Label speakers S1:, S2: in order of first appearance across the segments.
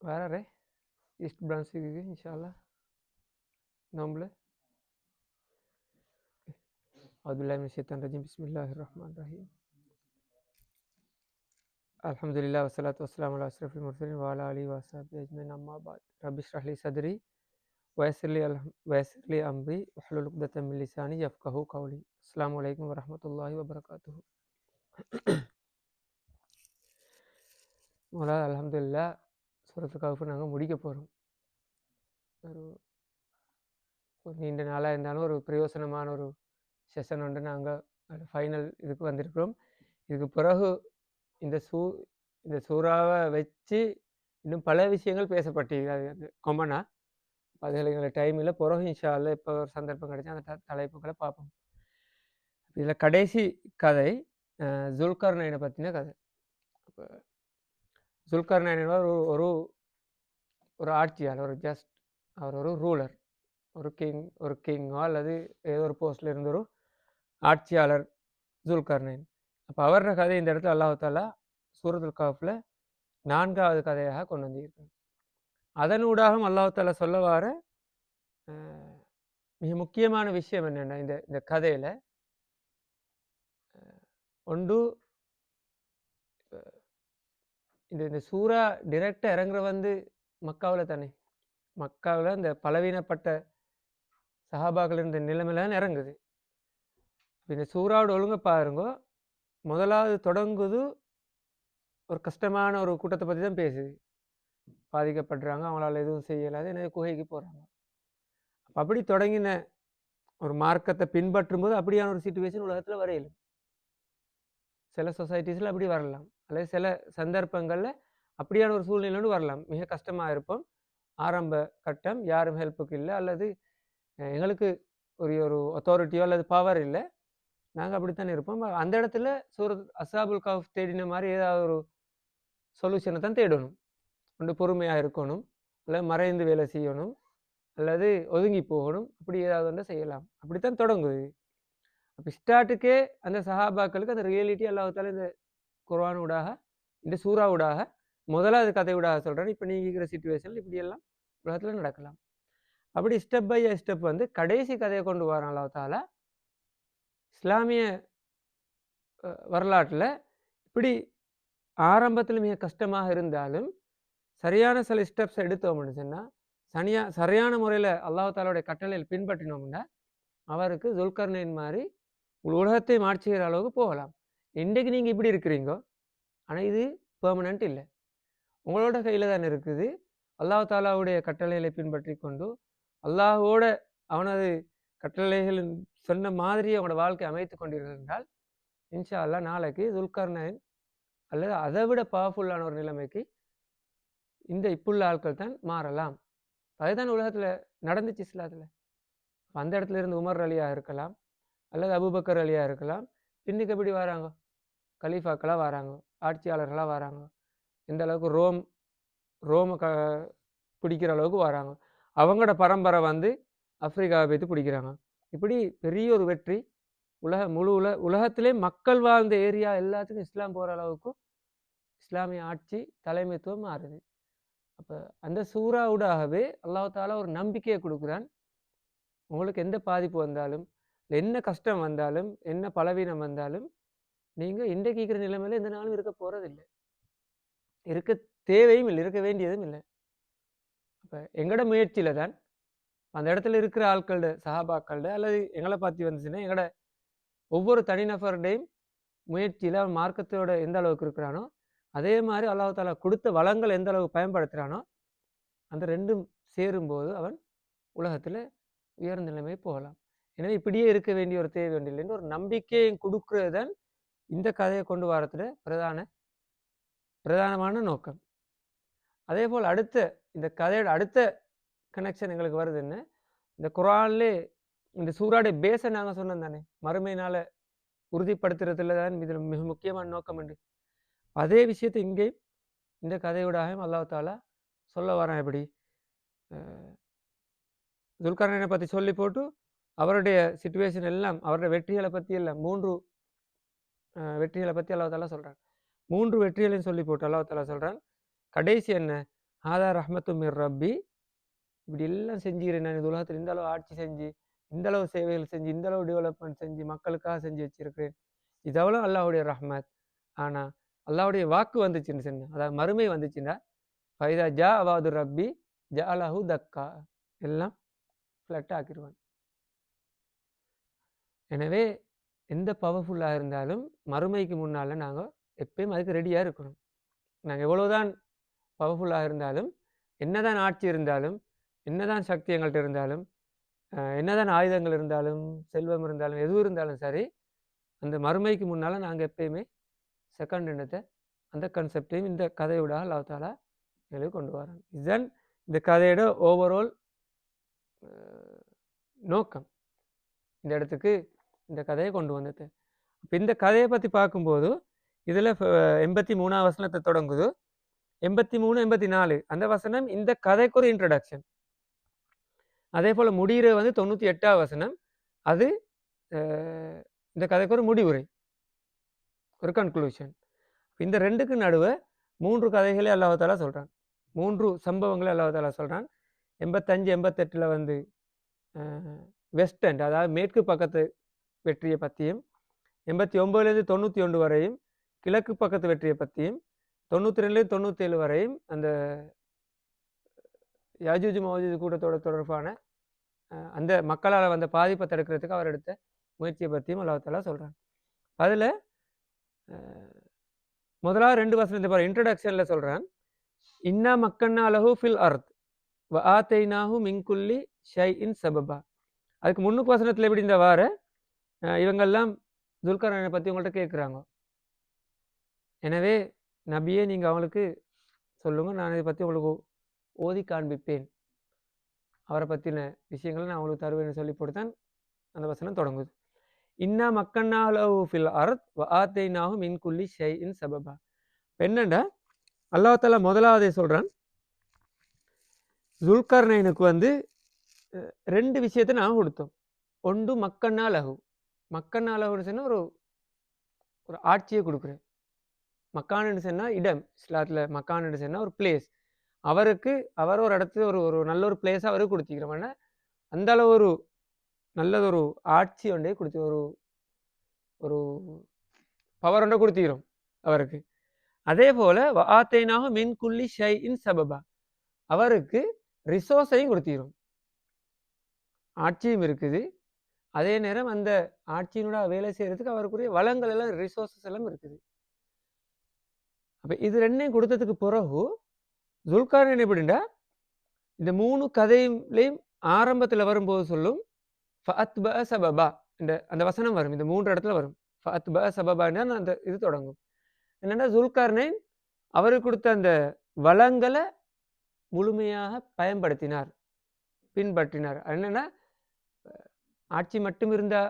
S1: வேற ரே ஈஸ்ட் பிரான்ஸுக்கு இன்ஷால்லா நோம்பில் அவுதுபில்லாஹி மினஷ் ஷைத்தானிர் ரஜீம் பிஸ்மில்லாஹிர் ரஹ்மானிர் ரஹீம் அல்ஹம்துலில்லாஹ் வஸ்ஸலாத்து வஸ்ஸலாமு அலா அஷ்ரஃபில் முர்சலீன் வ அலா ஆலிஹி வஸஹ்பிஹி அஜ்மஈன் அம்மா பஅத் ரப்பி இஷ்ரஹ் லி சத்ரி வயசிர் லி அம்ரி வஹ்லுல் உக்தத்தம் மின் லிசானி யஃப்கஹு கௌலி. அஸ்ஸலாமு அலைக்கும் வரஹ்மத்துல்லாஹி வபரகாத்துஹு. முதலாவது அல்ஹம்துலில்லாஹ் சூரத்துல் கஹ்ஃப் நாங்கள் முடிக்க போகிறோம். ஒரு நீண்ட நாளாக இருந்தாலும் ஒரு பிரயோசனமான ஒரு செஷன் ஒன்று நாங்கள் ஃபைனல் இதுக்கு வந்திருக்கிறோம். இதுக்கு பிறகு இந்த சூறாவை வச்சு இன்னும் பல விஷயங்கள் பேசப்பட்டிருக்கு. அது கொமனா அதுகள் எங்களை டைம் இல்லை. பிறகு இன்ஷா அல்லாஹ் இப்போ ஒரு சந்தர்ப்பம் கிடைச்சா அந்த தலைப்புகளை பார்ப்போம். இதில் கடைசி கதை ஜுல்கர்னைனை பற்றின கதை. இப்போ ஜுல்கர்னைன் ஒரு ஒரு ஆட்சியாளர், அவர் ஒரு ரூலர், ஒரு கிங்கோ அல்லது ஏதோ ஒரு போஸ்டில் இருந்த ஒரு ஆட்சியாளர் ஜுல்கர்னைன். அப்போ அவரோட கதை இந்த இடத்துல அல்லாஹ் தஆலா சூரத்துல் கஹ்ஃப்ல 4வது கதையாக கொண்டு வந்திருக்காங்க. அதனூடாக அல்லாஹ் தஆலா சொல்ல வர மிக முக்கியமான விஷயம் என்னென்னா, இந்த கதையில் ஒன்று இந்த சூறா டிரெக்டாக இறங்குற மக்காவில் தானே. மக்காவில் இந்த பலவீனப்பட்ட சஹாபாக்கள் இருந்த நிலைமையில இறங்குது. இந்த சூறாவோட ஒழுங்க பாருங்க, முதலாவது தொடங்குது ஒரு கஷ்டமான ஒரு கூட்டத்தை பற்றி தான் பேசுது. பாதிக்கப்படுறாங்க, அவங்களால எதுவும் செய்யலாது, எனவே குகைக்கு போகிறாங்க. அப்படி தொடங்கின ஒரு மார்க்கத்தை பின்பற்றும் போது அப்படியான ஒரு சிச்சுவேஷன் உலகத்தில் வரையிலும் சில சொசைட்டிஸில் அப்படி வரலாம், அல்லது சில சந்தர்ப்பங்களில் அப்படியான ஒரு சூழ்நிலையோடு வரலாம். மிக கஷ்டமாக இருப்போம், ஆரம்ப கட்டம், யாரும் ஹெல்ப்புக்கு இல்லை, அல்லது எங்களுக்கு ஒரு அத்தாரிட்டியோ அல்லது பவர் இல்லை, நாங்கள் அப்படித்தான் இருப்போம். அந்த இடத்துல அஸ்ஹாபுல் கஹ்ஃப் தேடின மாதிரி ஏதாவது ஒரு சொல்யூஷனை தான் தேடணும். ஒன்று பொறுமையாக இருக்கணும், அல்லது மறைந்து வேலை செய்யணும், அல்லது ஒதுங்கி போகணும், அப்படி ஏதாவது ஒன்று செய்யலாம். அப்படித்தான் தொடங்குது. அப்போ ஸ்டார்ட்டுக்கே அந்த சஹாபாக்களுக்கு அந்த ரியாலிட்டி அல்லாஹ் தஆலா இந்த குர்ஆன் ஊடாக, இந்த சூறா ஊடாக, முதலாவது கதை ஊடாக சொல்கிறேன். இப்போ நீங்கள் இருக்கிற சிச்சுவேஷனில் இப்படியெல்லாம் உலகத்தில் நடக்கலாம். அப்படி ஸ்டெப் பை ஸ்டெப் கடைசி கதையை கொண்டு வரான் அல்லாஹ் தஆலா. இஸ்லாமிய வரலாற்றில் இப்படி ஆரம்பத்தில் மிக கஷ்டமாக இருந்தாலும் சரியான சில ஸ்டெப்ஸ் எடுத்தோம்னு சொன்னால், சரியான முறையில் அல்லாஹ் தஆலாவுடைய கட்டளையில் பின்பற்றினோம்னா அவருக்கு ஜுல்கர்னைன் மாதிரி உலகத்தை மாற்றிக்கிற அளவுக்கு போகலாம். இன்றைக்கு நீங்கள் இப்படி இருக்கிறீங்க, ஆனால் இது பெர்மனண்ட் இல்லை, உங்களோட கையில் தான் இருக்குது. அல்லாஹ் தஆலாவுடைய கட்டளைகளை பின்பற்றி கொண்டு அல்லாஹோட அவனது கட்டளைகள் சொன்ன மாதிரி அவனோட வாழ்க்கை அமைத்து கொண்டிருந்தால் இன்ஷா அல்லாஹ் நாளைக்கு ஜுல்கர்னைன் அல்லது அதை விட பவர்ஃபுல்லான ஒரு நிலைமைக்கு இந்த இப்புள்ள ஆட்கள் தான் மாறலாம். அதுதான் உலகத்தில் நடந்துச்சு இஸ்லாத்தில். அந்த இடத்துல இருந்து உமர் அலியாக இருக்கலாம், அல்லது அபூபக்கர் அலியாக இருக்கலாம். இன்னைக்கு எப்படி வராங்க? கலீஃபாக்களாக வராங்க, ஆட்சியாளர்களாக வராங்க. எந்த அளவுக்கு ரோமை பிடிக்கிற அளவுக்கு வராங்க. அவங்களோட பரம்பரை ஆப்பிரிக்காவை போய்த்து பிடிக்கிறாங்க. இப்படி பெரிய ஒரு வெற்றி. உலகத்திலே மக்கள் வாழ்ந்த ஏரியா எல்லாத்துக்கும் இஸ்லாம் போகிற அளவுக்கு இஸ்லாமிய ஆட்சி தலைமைத்துவம் மாறுது. அப்போ அந்த சூறாவுடாகவே அல்லாஹ் தஆலா ஒரு நம்பிக்கையை கொடுக்குறான். உங்களுக்கு எந்த பாதிப்பு வந்தாலும், என்ன கஷ்டம் வந்தாலும், என்ன பலவீனம் வந்தாலும், நீங்கள் இன்றைக்கு இருக்கிற நிலைமையில எந்த நாளும் இருக்க போகிறதில்லை, இருக்க தேவையும் இல்லை, இருக்க வேண்டியதும் இல்லை. அப்போ எங்களோட முயற்சியில் தான் அந்த இடத்துல இருக்கிற ஆட்களோட சஹாபாக்களோட அல்லது எங்களை பார்த்து வந்துச்சுன்னா எங்களோட ஒவ்வொரு தனிநபருடையும் முயற்சியில் அவன் மார்க்கத்தோட எந்த அளவுக்கு இருக்கிறானோ அதே மாதிரி அல்லாஹ் தஆலா கொடுத்த வளங்கள் எந்த அளவுக்கு பயன்படுத்துகிறானோ அந்த ரெண்டும் சேரும்போது அவன் உலகத்தில் உயர்ந்த நிலைமை போகலாம். எனவே இப்படியே இருக்க வேண்டிய ஒரு தேவை ஒன்றில்லைன்னு ஒரு நம்பிக்கையை கொடுக்கறது தான் இந்த கதையை கொண்டு வரத்துல பிரதானமான நோக்கம். அதே போல் இந்த கதையோட அடுத்த கனெக்ஷன் எங்களுக்கு வருது என்ன, இந்த குர்ஆன்லே இந்த சூறாடைய பேஸை நாங்கள் சொன்னோம் தானே, மறுமையினால் உறுதிப்படுத்துறதுல தான் இதில் மிக முக்கியமான நோக்கம் உண்டு. அதே விஷயத்தை இங்கே இந்த கதையோடாகவும் அல்லாஹ் தஆலா சொல்ல வரான். எப்படி துல்கர்னைனை பற்றி சொல்லி போட்டு அவருடைய சிச்சுவேஷன் எல்லாம், அவருடைய வெற்றிகளை பற்றி எல்லாம் 3 வெற்றிகளை பற்றி அல்லாஹ் தாலா சொல்கிறான். 3 வெற்றிகளையும் சொல்லி போட்டு அல்லாஹ் தாலா சொல்கிறான். கடைசி என்ன? ஆதா ரஹ்மத்து மிர் ரப்பி, இப்படி எல்லாம் செஞ்சுக்கிறேன் நான் இந்த உலகத்தில், இந்த அளவு ஆட்சி செஞ்சு, இந்த அளவு சேவைகள் செஞ்சு, இந்த அளவு டெவலப்மெண்ட் செஞ்சு, மக்களுக்காக செஞ்சு வச்சிருக்கிறேன். இதெல்லாம் அல்லாஹ்வுடைய ரஹ்மத். ஆனால் அல்லாஹ்வுடைய வாக்கு வந்துச்சுன்னு சொன்னேன், அதாவது மறுமை வந்துச்சுன்னா, ஃபைதா ஜா அவாது ரப்பி ஜா அலஹு தக்கா, எல்லாம் ஃப்ளட்டாக ஆக்கிடுவான். எனவே எந்த பவர்ஃபுல்லாக இருந்தாலும் மறுமைக்கு முன்னால் நாங்கள் எப்பயும் அதுக்கு ரெடியாக இருக்கணும். நாங்கள் எவ்வளோதான் பவர்ஃபுல்லாக இருந்தாலும், என்னதான் ஆட்சி இருந்தாலும், என்னதான் சக்தி எங்கள்கிட்ட இருந்தாலும், என்னதான் ஆயுதங்கள் இருந்தாலும், செல்வம் இருந்தாலும், எதுவும் இருந்தாலும் சரி, அந்த மறுமைக்கு முன்னால் நாங்கள் எப்பயுமே செகண்ட் எண்ணத்தை, அந்த கான்செப்டையும் இந்த கதையோட அல்லாஹ் தாலா எங்களுக்கு கொண்டு வராங்க. இதுதான் இந்த கதையோட ஓவரால் நோக்கம். இந்த இடத்துக்கு இந்த கதையை கொண்டு வந்தது. இப்போ இந்த கதையை பற்றி பார்க்கும்போது இதில் 83ஆம் வசனத்தை தொடங்குது. 83, 84 அந்த வசனம் இந்த கதைக்கு ஒரு இன்ட்ரடக்ஷன். அதே போல் முடிகிற வந்து 98ஆம் வசனம், அது இந்த கதைக்கு ஒரு முடிவுரை, ஒரு கன்க்ளூஷன். இந்த ரெண்டுக்கு நடுவே 3 கதைகளே அல்லாஹ் தாலா சொல்கிறான், 3 சம்பவங்களை அல்லாஹ் தாலா சொல்கிறான். 85, 88 வந்து வெஸ்ட் எண்ட், அதாவது மேற்கு பக்கத்து வெற்றியை பற்றியும், 89லேருந்து 91 வரையும் கிழக்கு பக்கத்து வெற்றியை பற்றியும், 92லேருந்து 97 வரையும் அந்த யாஜூஜ் மௌஜூஜ் கூட்டத்தோட தொடர்பான அந்த மக்களால் வந்த பாதிப்பை தடுக்கிறதுக்கு அவர் எடுத்த முயற்சியை பற்றியும் அல்லாஹ் தாலா சொல்கிறான். அதில் முதலாவது 2 வசனத்தை பாரு, இன்ட்ரடக்ஷனில் சொல்கிறான், இன்னா மக்கன்னா லஹு ஃபில் அர்த் வ ஆத்தைனாஹு மின் குல்லி ஷைஇன் சபபா. அதுக்கு முன்னுக்கு வசனத்தில் எப்படி இந்த வார இவங்கெல்லாம் துல்கர்னைனை பற்றி உங்கள்கிட்ட கேட்குறாங்க. எனவே நபியே நீங்கள் அவங்களுக்கு சொல்லுங்கள், நான் இதை பற்றி உங்களுக்கு ஓதி காண்பிப்பேன், அவரை பற்றின விஷயங்களை நான் அவங்களுக்கு தருவேன்னு சொல்லி போட்டுத்தான் அந்த வசனம் தொடங்குது. இன்னா மக்கன்னா லஹு ஃபில் அர்த் வ ஆத்தைனாஹு மின் குல்லி ஷைஇன் சபபா. என்னண்டா அல்லாஹ் தஆலா முதலாவதே சொல்கிறான், துல்கர்னைனுக்கு வந்து 2 விஷயத்தை நான் கொடுத்தோம். ஒன்று மக்கன்னா லஹு, மக்கன்னா லஹுன்னு சொன்னால் ஒரு ஆட்சியை கொடுக்குறேன். மக்கான்னு சொன்னால் இடம், இஸ்லாத்தில் மக்கான்னு சொன்னால் ஒரு பிளேஸ். அவருக்கு அவர் ஒரு இடத்துல ஒரு நல்ல ஒரு பிளேஸாக அவருக்கு கொடுத்திக்கிறோம். அந்த அளவு ஒரு நல்லதொரு ஆட்சி ஒன்றே கொடுத்து, ஒரு பவர் ஒன்றை கொடுத்திக்கிறோம் அவருக்கு. அதே போல் ஆத்தைனாக மின் குல்லி ஷைஇன் சபபா, அவருக்கு ரிசோர்ஸையும் கொடுத்திக்கிறோம். ஆட்சியும் இருக்குது, அதே நேரம் அந்த ஆட்சியினோட வேலை செய்கிறதுக்கு அவருக்குரிய வளங்கள் எல்லாம், ரிசோர்ஸஸ் எல்லாம் இருக்குது. அப்போ இது ரெண்டையும் கொடுத்ததுக்கு பிறகு துல்கர்னைன் எப்படின்னா, இந்த 3 கதையிலையும் ஆரம்பத்தில் வரும்போது சொல்லும் ஃபஅத்பஅ சபபா, அந்த வசனம் வரும், இந்த 3 இடத்துல வரும். ஃபஅத்பஅ சபபான்னா அந்த இது தொடங்கும். என்னென்னா துல்கர்னைன் அவருக்கு கொடுத்த அந்த வளங்களை முழுமையாக பயன்படுத்தினார், பின்பற்றினார். என்னென்னா ஆட்சி மட்டும் இருந்தால்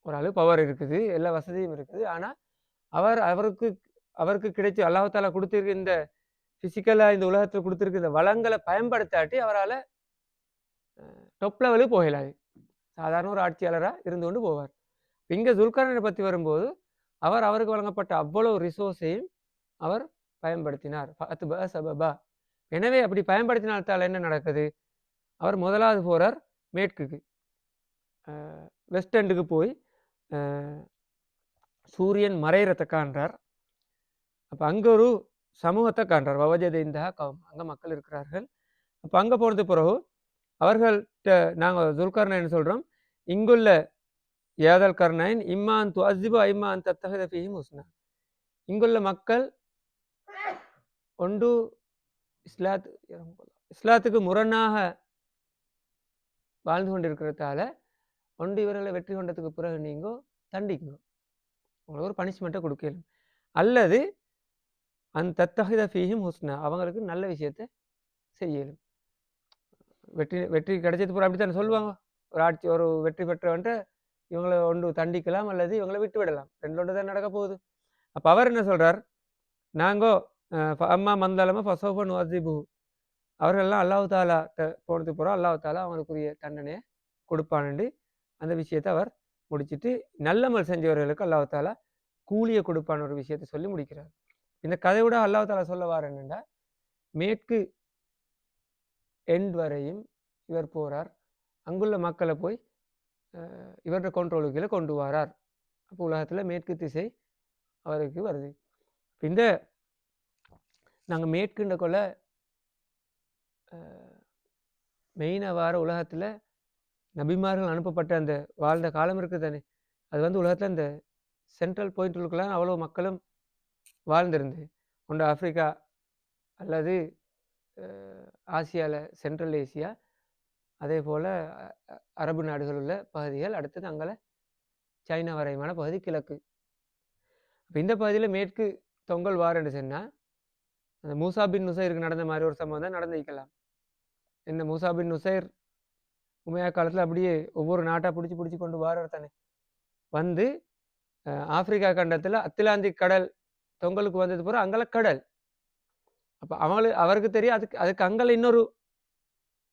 S1: ஒரு அளவு பவர் இருக்குது, எல்லா வசதியும் இருக்குது, ஆனால் அவருக்கு கிடைச்ச அல்லாஹ் தாலா கொடுத்திருக்க இந்த ஃபிசிக்கலாக இந்த உலகத்தில் கொடுத்துருக்க இந்த வளங்களை பயன்படுத்தாட்டி அவரால் டொப் லெவலுக்கு போகலாது, சாதாரண ஒரு ஆட்சியாளராக இருந்து கொண்டு போவார். இங்கே துல்கர்னைனை பற்றி வரும்போது அவருக்கு வழங்கப்பட்ட அவ்வளோ ரிசோர்ஸையும் அவர் பயன்படுத்தினார். ஃபஅத்பஅ சபபா. எனவே அப்படி பயன்படுத்தினால்தால் என்ன நடக்குது, அவர் முதலாவது போகிறார் மேற்குக்கு, வெஸ்ட் எண்டுக்கு போய் சூரியன் மறைகிறத காண்றார். அப்போ அங்கே ஒரு சமூகத்தை காண்றார், வவஜத இந்தஹா கௌம், அங்கே மக்கள் இருக்கிறார்கள். அப்போ அங்கே போனது பிறகு அவர்கள்ட்ட நாங்கள் துல்கர்னைன் சொல்கிறோம், இங்குள்ள யாதல் கர்னைன் இம்மான் துஅஸிபு இம்மான் தத்தஹித ஃபீஹிம் ஹுஸ்னா. இங்குள்ள மக்கள் ஒன்று இஸ்லாத்துக்கு முரணாக வாழ்ந்து கொண்டிருக்கிறதால ஒன்று இவர்களை வெற்றி கொண்டதுக்கு பிறகு நீங்கள் தண்டிங்க, உங்களுக்கு ஒரு பனிஷ்மெண்ட்டை கொடுக்கலும், அல்லது அந்த தத்தஹித ஃபீஹிம் ஹுஸ்னா, அவங்களுக்கு நல்ல விஷயத்தை செய்யலும். வெற்றி கிடைச்சது பிறகு அப்படி தானே சொல்லுவாங்க, ஒரு வெற்றி பெற்றவன்ட்டு இவங்களை ஒன்று தண்டிக்கலாம் அல்லது இவங்களை விட்டு விடலாம், ரெண்டு தான் நடக்க போகுது. அப்போ அவர் என்ன சொல்கிறார், நாங்கோ அம்மா மந்தாலமா ஃபசோஃபன் வாசிபு, அவர்களெல்லாம் அல்லாஹ் தாலா போனதுக்கு போகிறோம், அல்லாஹ் தாலா அவங்களுக்குரிய தண்டனையை கொடுப்பானுண்டு அந்த விஷயத்தை அவர் முடிச்சுட்டு நல்லமல் செஞ்சவர்களுக்கு அல்லாஹ் தாலா கூலியை கொடுப்பான ஒரு விஷயத்தை சொல்லி முடிக்கிறார். இந்த கதையோட அல்லாஹ் தாலா சொல்ல வார என்னென்னா, மேற்கு எண்ட் வரையும் இவர் போறார், அங்குள்ள மக்களை போய் இவருடைய கண்ட்ரோலுக்குள்ள கொண்டு வரார். அப்போ உலகத்தில் மேற்கு திசை அவருக்கு வருது. இந்த நாங்கள் மேற்குண்ட கொள்ள மெயினாக வார உலகத்தில் நபிமார்கள் அனுப்பப்பட்ட அந்த வாழ்ந்த காலம் இருக்குது தானே, அது வந்து உலகத்தில் இந்த சென்ட்ரல் பாயிண்ட்டுக்குலாம் அவ்வளோ மக்களும் வாழ்ந்திருந்து. ஒன்று ஆப்பிரிக்கா அல்லது ஆசியாவில் சென்ட்ரல் ஏசியா, அதே போல் அரபு நாடுகள் உள்ள பகுதிகள், அடுத்தது அங்கே சைனா வரையுமான பகுதி கிழக்கு. இப்போ இந்த பகுதியில் மேற்கு தொங்கல் வாரன்னு சொன்னால் அந்த மூசா பின் நுசைருக்கு நடந்த மாதிரி ஒரு சம்பவம் தான் நடந்திருக்கலாம். இந்த மூசா பின் நுசைர் உமையா காலத்தில் அப்படியே ஒவ்வொரு நாட்டாக பிடிச்சி கொண்டு வாரர் தானே, வந்து ஆப்பிரிக்கா கண்டத்தில் அத்திலாந்திக் கடல் தொங்கலுக்கு வந்தது போகிற அங்கே கடல். அப்போ அவருக்கு தெரியும் அதுக்கு அங்கே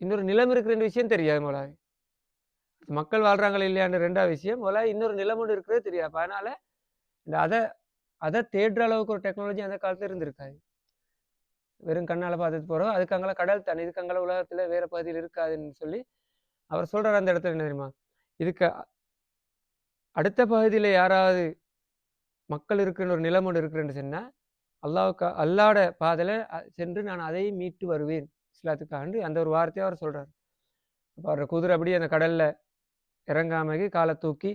S1: இன்னொரு நிலம் இருக்கிற விஷயம் தெரியாது. முதலாவது மக்கள் வாழ்றாங்களே இல்லையான்ற ரெண்டாவது விஷயம், முதல்ல இன்னொரு நிலம் ஒன்று இருக்கிறது தெரியாது. அதனால இந்த அதை தேடுற அளவுக்கு ஒரு டெக்னாலஜி அந்த காலத்தில் இருந்திருக்காது. வெறும் கண்ணால் பார்த்துட்டு போகிறோம், அதுக்கு அங்கே கடல் தானே, இதுக்கு அங்கே உலகத்தில் வேறு பகுதியில் இருக்காதுன்னு சொல்லி அவர் சொல்கிறார். அந்த இடத்துல என்ன தெரியுமா, இதுக்கு அடுத்த பகுதியில் யாராவது மக்கள் இருக்கிற ஒரு நிலம் ஒன்று இருக்கிறேன்னு சொன்னால் அல்லாட பாதையில் சென்று நான் அதையும் மீட்டு வருவேன் இஸ்லாத்துக்காண்டு அந்த ஒரு வார்த்தையை அவர் சொல்கிறார். அப்போ அவரோட குதிரை அப்படியே அந்த கடலில் இறங்காமகி காலை தூக்கி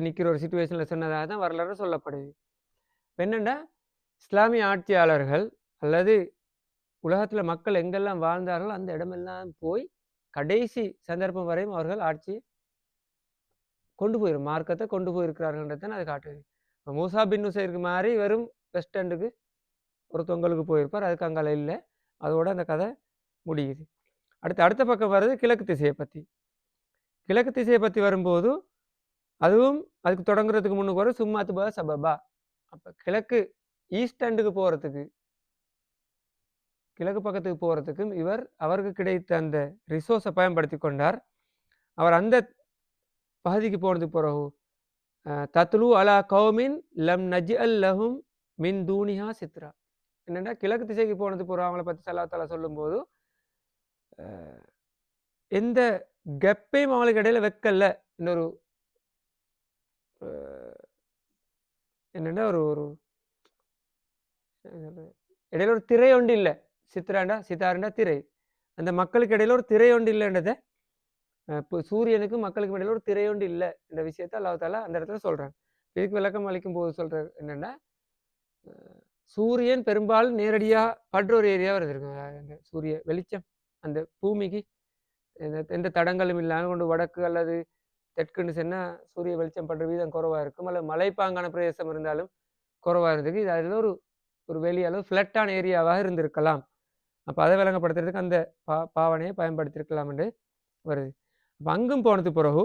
S1: நிற்கிற ஒரு சுச்சுவேஷனில் சொன்னதாக தான் வரலாறு சொல்லப்படுது. என்னென்னா, இஸ்லாமிய ஆட்சியாளர்கள் அல்லது உலகத்தில் மக்கள் எங்கெல்லாம் வாழ்ந்தார்களோ அந்த இடமெல்லாம் போய் கடைசி சந்தர்ப்பம் வரையும் அவர்கள் ஆட்சி கொண்டு போயிடும், மார்க்கத்தை கொண்டு போயிருக்கிறார்கள்ன்றதான் அது காட்டுது. மூசா பின் நுசைருக்கு மாதிரி வெறும் வெஸ்ட் எண்டுக்கு ஒரு தொங்கலுக்கு போயிருப்பார், அதுக்கு அங்கே இல்லை. அதோட அந்த கதை முடியுது. அடுத்த பக்கம் வர்றது கிழக்கு திசையை பற்றி. கிழக்கு திசையை பற்றி வரும்போது அதுவும் அதுக்கு தொடங்குறதுக்கு முன்னுக்கு வரும் சும்மாத்துபா சபபா. அப்போ கிழக்கு ஈஸ்ட் எண்டுக்கு போகிறதுக்கு, கிழக்கு பக்கத்துக்கு போகிறதுக்கும் அவருக்கு கிடைத்த அந்த ரிசோர்ஸை பயன்படுத்தி கொண்டார். அவர் அந்த பகுதிக்கு போனதுக்கு பிறகு தத்லு அலா கௌமின் லம் நஜ்அல் லஹும் மின் தூனிஹா சித்ரா. என்னென்னா, கிழக்கு திசைக்கு போனது பிறகு அவங்கள பற்றி அல்லாஹ் தஆலா சொல்லும்போது எந்த கெப்பையும் அவங்களுக்கு இடையில வைக்கல. இன்னொரு என்னென்னா ஒரு இடையில ஒரு திரை ஒன்று இல்லை. சித்தாருண்டா திரை. அந்த மக்களுக்கு இடையில ஒரு திரை ஒன்று இல்லைன்றதை, இப்போ சூரியனுக்கும் மக்களுக்கு இடையில ஒரு திரை ஒன்று இல்லை என்ற விஷயத்த அல்லாஹ் தஆலா அந்த இடத்துல சொல்கிறாங்க. இதுக்கு விளக்கம் அளிக்கும் போது சொல்கிற என்னென்னா, சூரியன் பெரும்பாலும் நேரடியாக படுற ஒரு ஏரியாவாக இருந்திருக்கும். அந்த சூரிய வெளிச்சம் அந்த பூமிக்கு எந்த தடங்களும் இல்லாமல் கொண்டு வடக்கு அல்லது தெற்குன்னு சொன்னால் சூரிய வெளிச்சம் படுற வீதம் குறைவாக இருக்கும், அல்லது மலைப்பாங்கான பிரதேசம் இருந்தாலும் குறைவாக இருந்திருக்கு. இது அதில் ஒரு வெளி அளவு ஃப்ளட்டான ஏரியாவாக இருந்திருக்கலாம். அப்போ அதை விளங்கப்படுத்துறதுக்கு அந்த பாவனையை பயன்படுத்தியிருக்கலாம் என்று வருது. அப்போ அங்கும் போனது பிறகு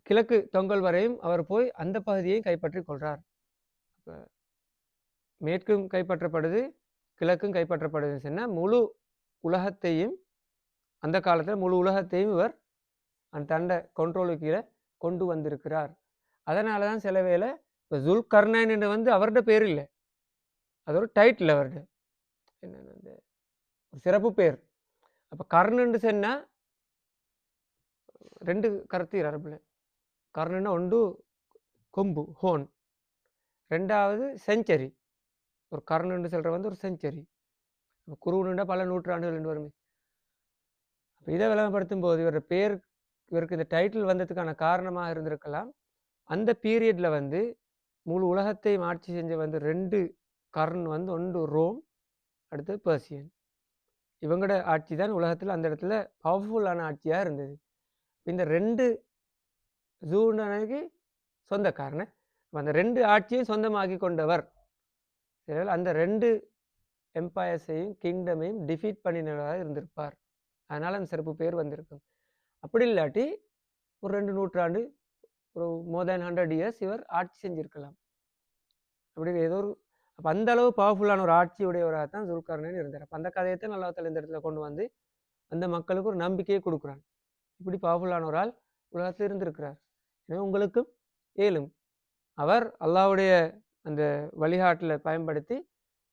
S1: கிழக்கு தொங்கல் வரையும் அவர் போய் அந்த பகுதியையும் கைப்பற்றி கொள்கிறார். இப்போ மேற்கும் கைப்பற்றப்படுது, கிழக்கும் கைப்பற்றப்படுதுன்னு சொன்னால் முழு உலகத்தையும் அந்த காலத்தில் முழு உலகத்தையும் இவர் அந்த தண்டை கண்ட்ரோலுக்கு கீழே கொண்டு வந்திருக்கிறார். அதனால தான் சில வேளை இப்போ ஜுல்கர்னைன் என்று வந்து அவர்கிட்ட பேர் இல்லை, அது ஒரு டைட்டில் அவர்கிட்ட, என்னென்ன அந்த ஒரு சிறப்பு பேர். அப்போ கர்ணுன்னு சொன்னால் ரெண்டு கருத்து அரபில். கர்ணுன்னா ஒன்று கொம்பு ஹோன், ரெண்டாவது செஞ்சுரி. ஒரு கர்ணுன்னு சொல்கிற வந்து ஒரு செஞ்சுரி. குருவுன்னுண்டா பல நூற்றாண்டுகள் வருமே. அப்போ இதை விளம்பரப்படுத்தும் போது இவருக்கு இந்த டைட்டில் வந்ததுக்கான காரணமாக இருந்திருக்கலாம். அந்த பீரியடில் வந்து முழு உலகத்தையும் ஆட்சி செஞ்ச வந்து ரெண்டு கர்ன் வந்து ஒன்று ரோம், அடுத்து பெர்சியன். இவங்களோட ஆட்சி தான் உலகத்தில் அந்த இடத்துல பவர்ஃபுல்லான ஆட்சியாக இருந்தது. இந்த ரெண்டு ஜூனுக்கு சொந்தக்காரன், அந்த ரெண்டு ஆட்சியும் சொந்தமாக்கி கொண்டவர். அந்த ரெண்டு எம்பையர்ஸையும் கிங்டமையும் டிஃபீட் பண்ணினதாக இருந்திருப்பார். அதனால் அந்த சிறப்பு பேர் வந்திருக்கும். அப்படி இல்லாட்டி ஒரு 2 நூற்றாண்டு, ஒரு மோர் தேன் 100 இயர்ஸ் இவர் ஆட்சி செஞ்சுருக்கலாம். அப்படி ஏதோ ஒரு அப்போ அந்த அளவு பவர்ஃபுல்லான ஒரு ஆட்சியுடையவராக தான் ஜுல்கர்னைன் இருந்தார். அப்போ அந்த கதையை தான் அல்லாஹ் தஆலா இந்த இடத்துல கொண்டு வந்து அந்த மக்களுக்கு ஒரு நம்பிக்கையை கொடுக்குறான். இப்படி பவர்ஃபுல்லான ஒரு ஆள் உலகத்தில் இருந்திருக்கிறார். எனவே உங்களுக்கும் ஏலும். அவர் அல்லாஹ்வுடைய அந்த வழிகாட்டில் பயன்படுத்தி